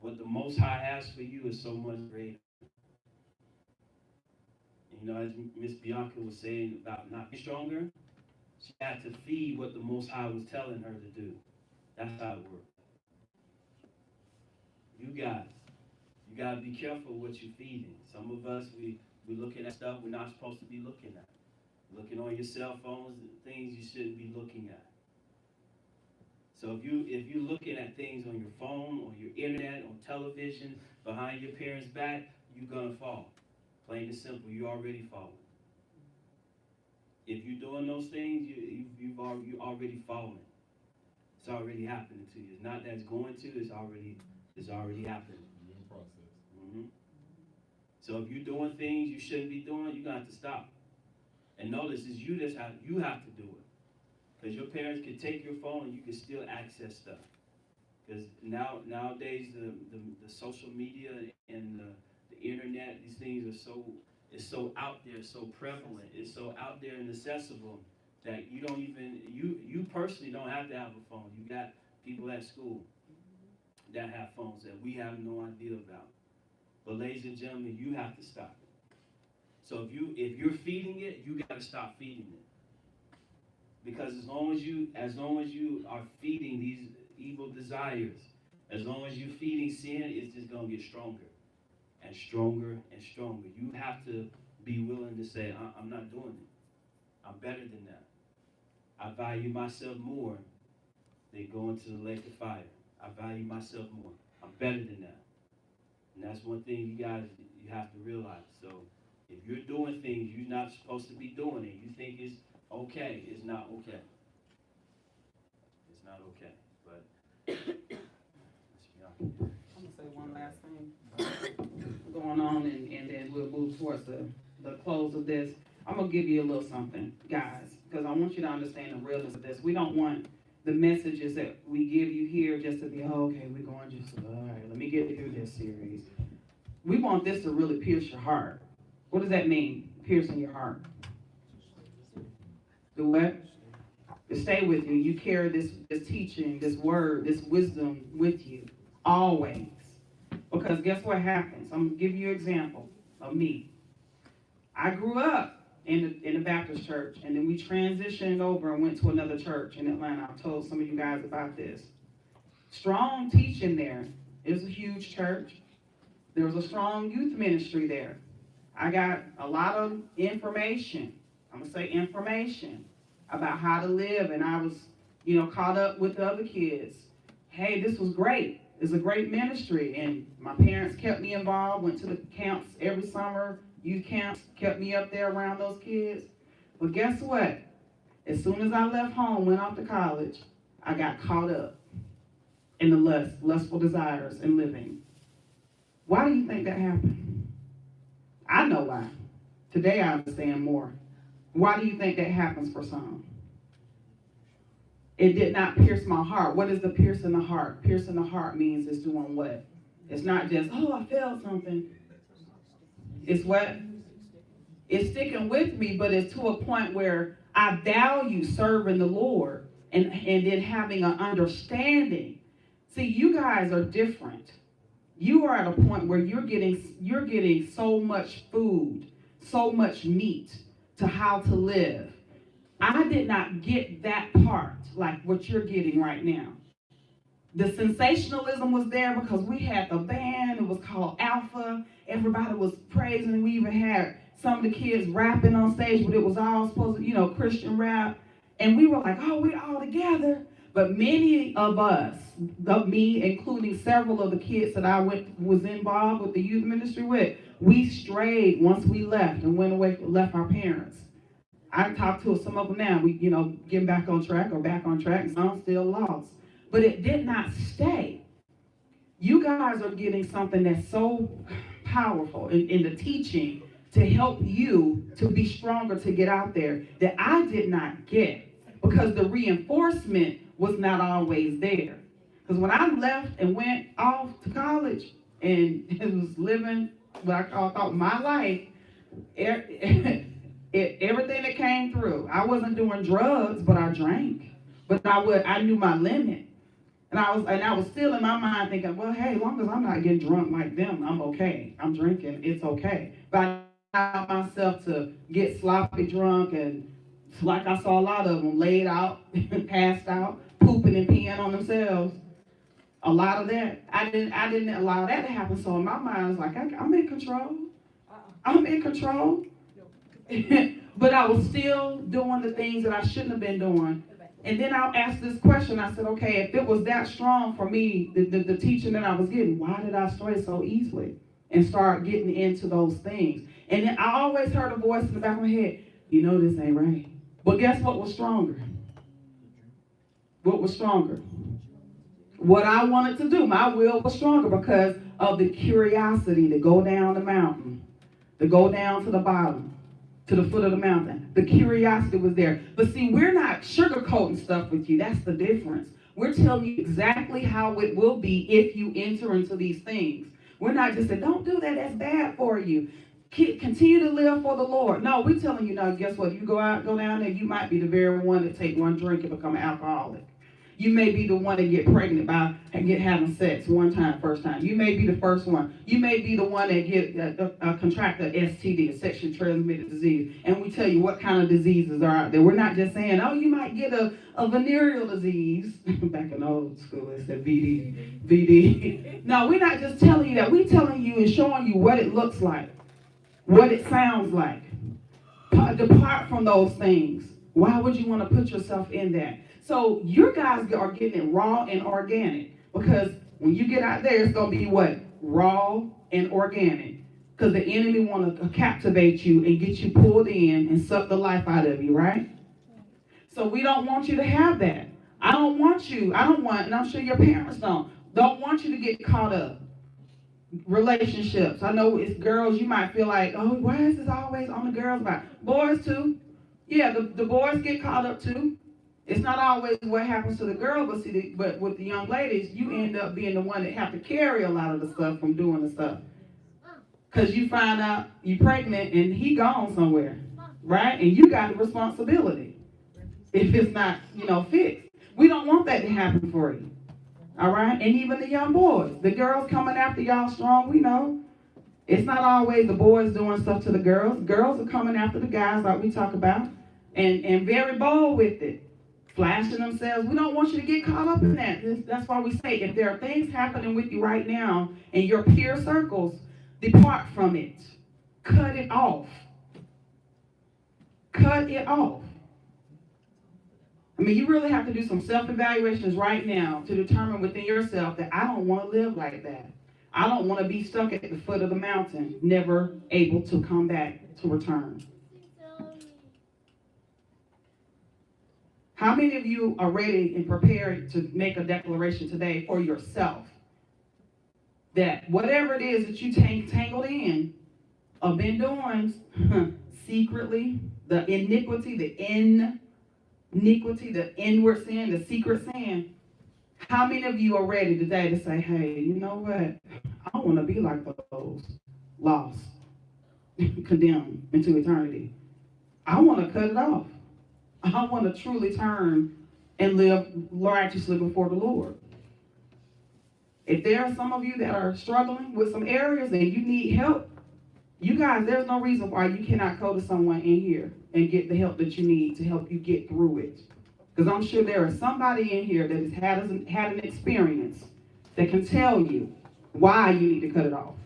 What the Most High has for you is so much greater. As Miss Bianca was saying about not being stronger, she had to feed what the Most High was telling her to do. That's how it works. You guys, you got to be careful what you're feeding. Some of us, we're looking at stuff we're not supposed to be looking at. Looking on your cell phones, things you shouldn't be looking at. So if you're looking at things on your phone, on your internet, on television, behind your parents' back, you're going to fall. Plain and simple, you're already falling. If you're doing those things, you're already falling. It's already happening to you. It's not that it's going to, it's already happening. You're in process. Mm-hmm. So if you're doing things you shouldn't be doing, you're going to have to stop. And notice, it's you have to do it. Because your parents can take your phone and you can still access stuff. Because nowadays the social media and the internet, these things it's so out there, so prevalent, it's so out there and accessible that you don't even, you personally don't have to have a phone. You got people at school that have phones that we have no idea about. But ladies and gentlemen, you have to stop it. So if you're feeding it, you got to stop feeding it. Because as long as you are feeding these evil desires, as long as you're feeding sin, it's just going to get stronger and stronger and stronger. You have to be willing to say, I'm not doing it. I'm better than that. I value myself more than going to the lake of fire. I value myself more. I'm better than that. And that's one thing you guys, you have to realize. So if you're doing things you're not supposed to be doing and you think it's okay, it's not okay. It's not okay. But I'm gonna say one last thing going on, and then we'll move towards the close of this. I'm gonna give you a little something, guys, because I want you to understand the realness of this. We don't want the messages that we give you here just to be, oh, okay, we're going just, all right, let me get through this series. We want this to really pierce your heart. What does that mean, piercing your heart? The what? To stay with you. You carry this teaching, this word, this wisdom with you, always. Because guess what happens? I'm going to give you an example of me. I grew up in the Baptist church, and then we transitioned over and went to another church in Atlanta. I've told some of you guys about this. Strong teaching there. It was a huge church. There was a strong youth ministry there. I got a lot of information. I'm going to say information about how to live, and I was, caught up with the other kids. Hey, this was great. It's a great ministry, and my parents kept me involved, went to the camps every summer, youth camps, kept me up there around those kids. But guess what? As soon as I left home, went off to college, I got caught up in the lustful desires and living. Why do you think that happened? I know why. Today I understand more. Why do you think that happens for some? It did not pierce my heart. What is the pierce in the heart? Pierce in the heart means it's doing what? It's not just, oh, I felt something. It's what? It's sticking with me, but it's to a point where I value serving the Lord and then having an understanding. See, you guys are different. You are at a point where you're getting so much food, so much meat to how to live. I did not get that part like what you're getting right now. The sensationalism was there because we had the band. It was called Alpha. Everybody was praising. We even had some of the kids rapping on stage, but it was all supposed to, Christian rap. And we were like, oh, we're all together. But many of us, me including several of the kids that I was involved with the youth ministry with, we strayed once we left and went away, left our parents. I talked to some of them now. We, getting back on track, and some still lost. But it did not stay. You guys are getting something that's so powerful in the teaching to help you to be stronger to get out there that I did not get because the reinforcement was not always there. Because when I left and went off to college and it was living what I thought my life, everything that came through. I wasn't doing drugs, but I drank. But I knew my limit. And I was still in my mind thinking, well, hey, as long as I'm not getting drunk like them, I'm okay. I'm drinking, it's okay. But I allowed myself to get sloppy drunk, and like I saw a lot of them laid out, passed out, pooping and peeing on themselves. A lot of that. I didn't allow that to happen. So in my mind, I was like, I'm in control. I'm in control. But I was still doing the things that I shouldn't have been doing. And then I asked this question. I said, okay, if it was that strong for me, the teaching that I was getting, why did I stray so easily and start getting into those things? And then I always heard a voice in the back of my head, this ain't right. But guess what was stronger? What was stronger? What I wanted to do. My will was stronger because of the curiosity to go down the mountain, to go down to the bottom, to the foot of the mountain. The curiosity was there. But see, we're not sugarcoating stuff with you. That's the difference. We're telling you exactly how it will be if you enter into these things. We're not just saying, don't do that, that's bad for you. Continue to live for the Lord. No, we're telling you now, guess what? You go down there, you might be the very one that take one drink and become an alcoholic. You may be the one that get pregnant and having sex one time, first time. You may be the first one. You may be the one that contract a STD, a sexually transmitted disease. And we tell you what kind of diseases are out there. We're not just saying, oh, you might get a venereal disease. Back in old school, it said VD. No, we're not just telling you that. We're telling you and showing you what it looks like, what it sounds like. Depart from those things. Why would you want to put yourself in that? So your guys are getting it raw and organic, because when you get out there, it's going to be what? Raw and organic. Because the enemy want to captivate you and get you pulled in and suck the life out of you, right? So we don't want you to have that. I don't want, and I'm sure your parents don't want you to get caught up. Relationships. I know it's girls, you might feel like, oh, why is this always on the girls' side? Boys too. Yeah, the boys get caught up too. It's not always what happens to the girl, but with the young ladies, you end up being the one that have to carry a lot of the stuff from doing the stuff. Because you find out you're pregnant and he gone somewhere, right? And you got the responsibility if it's not, fixed. We don't want that to happen for you, all right? And even the young boys, the girls coming after y'all strong, we know. It's not always the boys doing stuff to the girls. Girls are coming after the guys like we talk about and very bold with it. Flashing themselves. We don't want you to get caught up in that. That's why we say if there are things happening with you right now in your peer circles, depart from it. Cut it off. Cut it off. I mean, you really have to do some self-evaluations right now to determine within yourself that I don't want to live like that. I don't want to be stuck at the foot of the mountain, never able to come back to return. How many of you are ready and prepared to make a declaration today for yourself that whatever it is that you tangled in or been doing secretly, the iniquity, the inward sin, the secret sin, how many of you are ready today to say, hey, you know what? I don't want to be like those lost, condemned into eternity. I want to cut it off. I want to truly turn and live righteously before the Lord. If there are some of you that are struggling with some areas and you need help, you guys, there's no reason why you cannot go to someone in here and get the help that you need to help you get through it. Because I'm sure there is somebody in here that has had an experience that can tell you why you need to cut it off.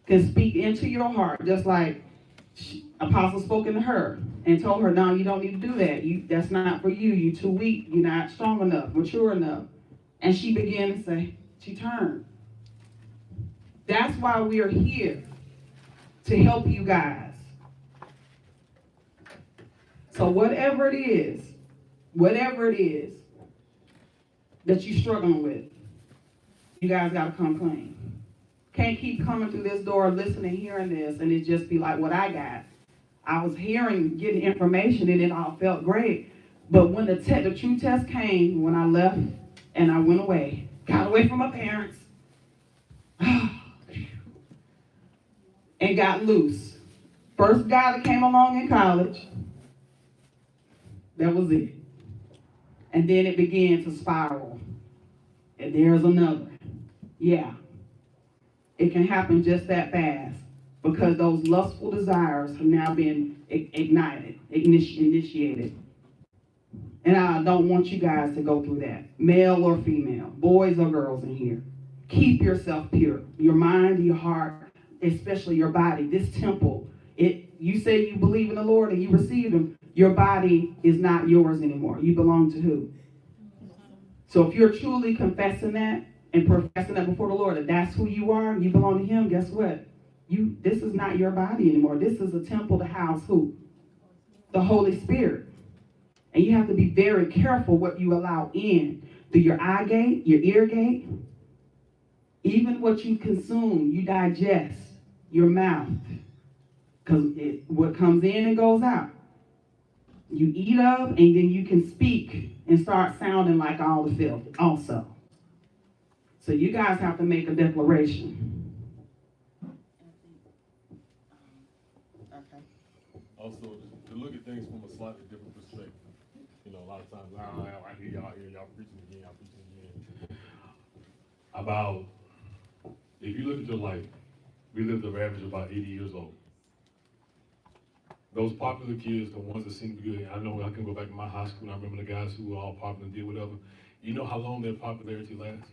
Can speak into your heart, just like Apostle spoke into her and told her, no, you don't need to do that. That's not for you. You're too weak. You're not strong enough, mature enough. And she began to say, she turned. That's why we are here, to help you guys. So whatever it is that you're struggling with, you guys got to come clean. Can't keep coming through this door, listening, hearing this, and it just be like what I got. I was hearing, getting information, and it all felt great. But when the true test came, when I left and I went away, got away from my parents, and got loose. First guy that came along in college, that was it. And then it began to spiral. And there's another. Yeah. It can happen just that fast because those lustful desires have now been initiated. And I don't want you guys to go through that, male or female, boys or girls in here. Keep yourself pure, your mind, your heart, especially your body, this temple. You say you believe in the Lord and you receive him, your body is not yours anymore. You belong to who? So if you're truly confessing that and professing that before the Lord, that that's who you are, you belong to him, guess what? This is not your body anymore. This is a temple to house who? The Holy Spirit. And you have to be very careful what you allow in through your eye gate, your ear gate, even what you consume, you digest, your mouth. Because what comes in and goes out. You eat up and then you can speak and start sounding like all the filth also. So you guys have to make a declaration. Okay. Also, to look at things from a slightly different perspective. You know, a lot of times, I hear y'all preaching again. About, if you look at your life, we lived an average of about 80 years old. Those popular kids, the ones that seem to be good, I know I can go back to my high school and I remember the guys who were all popular and did whatever. You know how long their popularity lasts?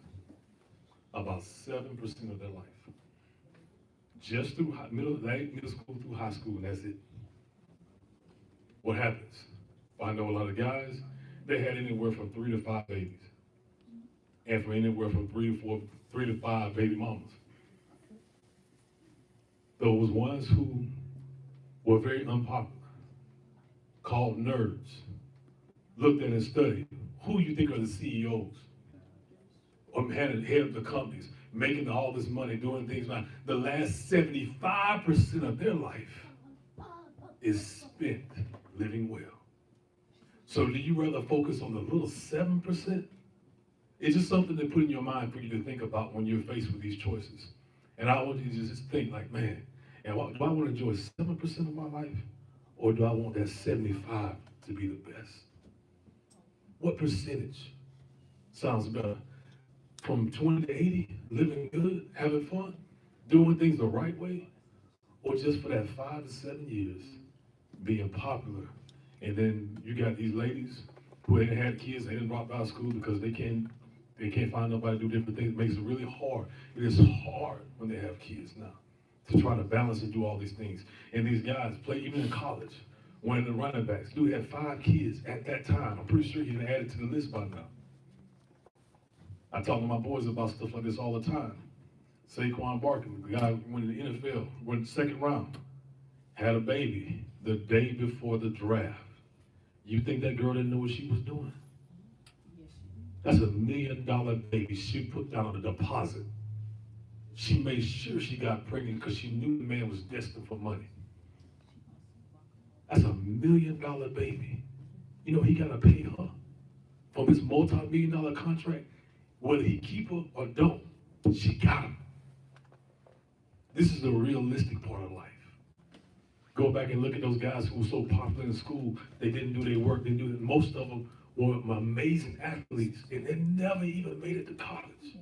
About 7% of their life. Just through middle school through high school, and that's it. What happens? I know a lot of guys, they had anywhere from 3 to 5 babies. And for anywhere from 3 to 5 baby mamas. those ones who were very unpopular, called nerds, looked at and studied, who you think are the CEOs, or head of the companies, making all this money, doing things now. The last 75% of their life is spent living well. So do you rather focus on the little 7%? It's just something to put in your mind for you to think about when you're faced with these choices. And I want you to just think like, man, do I want to enjoy 7% of my life? Or do I want that 75 to be the best? What percentage sounds better? From 20 to 80, living good, having fun, doing things the right way? Or just for that 5 to 7 years, being popular? And then you got these ladies who ain't had kids, they didn't drop out of school because they can't find nobody to do different things. It makes it really hard. It is hard when they have kids now to try to balance and do all these things. And these guys play, even in college, one of the running backs, dude had 5 kids at that time. I'm pretty sure he done added to the list by now. I talk to my boys about stuff like this all the time. Saquon Barkley, the guy who went in the NFL, went second round, had a baby the day before the draft. You think that girl didn't know what she was doing? That's $1 million baby she put down on a deposit. She made sure she got pregnant because she knew the man was destined for money. That's $1 million baby. You know, he got to pay her from his multi-million-dollar contract. Whether he keep her or don't, she got him. This is the realistic part of life. Go back and look at those guys who were so popular in school, they didn't do their work, didn't do it. Most of them were amazing athletes, and they never even made it to college.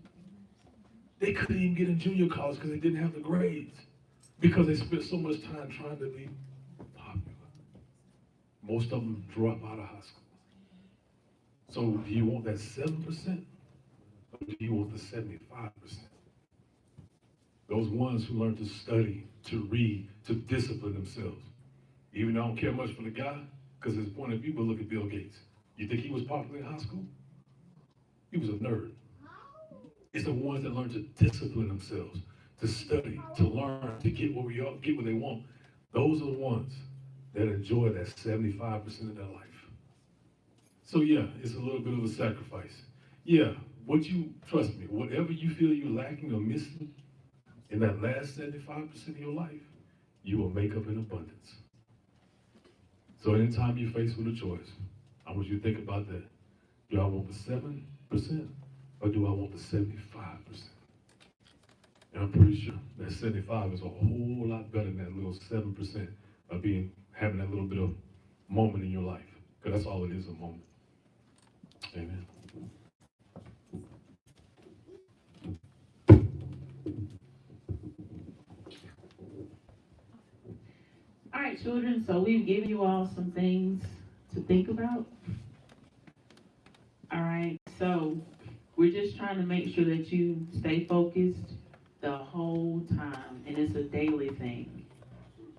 They couldn't even get in junior college because they didn't have the grades, because they spent so much time trying to be popular. Most of them drop out of high school. So do you want that 7%, or do you want the 75%? Those ones who learn to study, to read, to discipline themselves. Even though I don't care much for the guy, because his point of view, but look at Bill Gates. You think he was popular in high school? He was a nerd. It's the ones that learn to discipline themselves, to study, to learn, to get what get what they want. Those are the ones that enjoy that 75% of their life. So yeah, it's a little bit of a sacrifice. Yeah, trust me, whatever you feel you're lacking or missing in that last 75% of your life, you will make up in abundance. So anytime you're faced with a choice, I want you to think about that. Do I want the 7% or do I want the 75%? And I'm pretty sure that 75 is a whole lot better than that little 7% of having that little bit of moment in your life. Because that's all it is, a moment. Amen. All right, children, so we've given you all some things to think about. All right, so we're just trying to make sure that you stay focused the whole time, and it's a daily thing.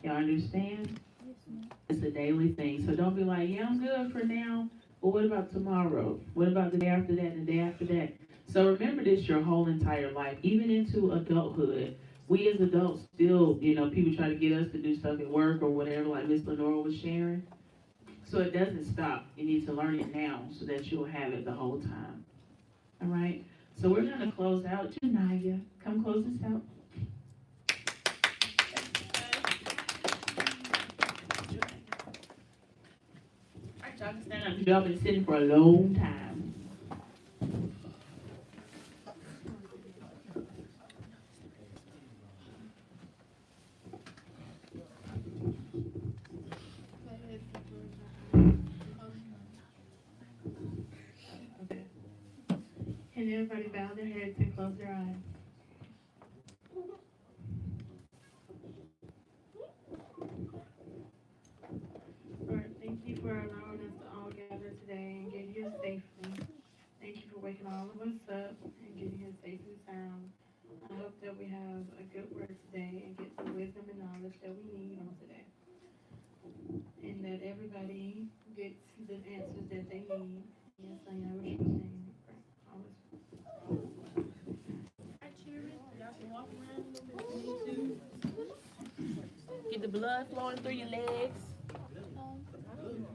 Y'all understand? It's a daily thing, so don't be like, yeah, I'm good for now, but what about tomorrow? What about the day after that and the day after that? So remember this your whole entire life, even into adulthood. We as adults still, people try to get us to do stuff at work or whatever, like Miss Lenora was sharing. So it doesn't stop. You need to learn it now so that you'll have it the whole time. All right? So we're going to close out. Janaya, come close this out. All right, y'all can stand up because y'all been sitting for a long time. Can everybody bow their heads and close their eyes? Lord, thank you for allowing us to all gather today and get here safely. Thank you for waking all of us up and getting here safe and sound. I hope that we have a good word today and get the wisdom and knowledge that we need on today. And that everybody gets the answers that they need. Yes, I know what you're saying. the blood flowing through your legs? Um,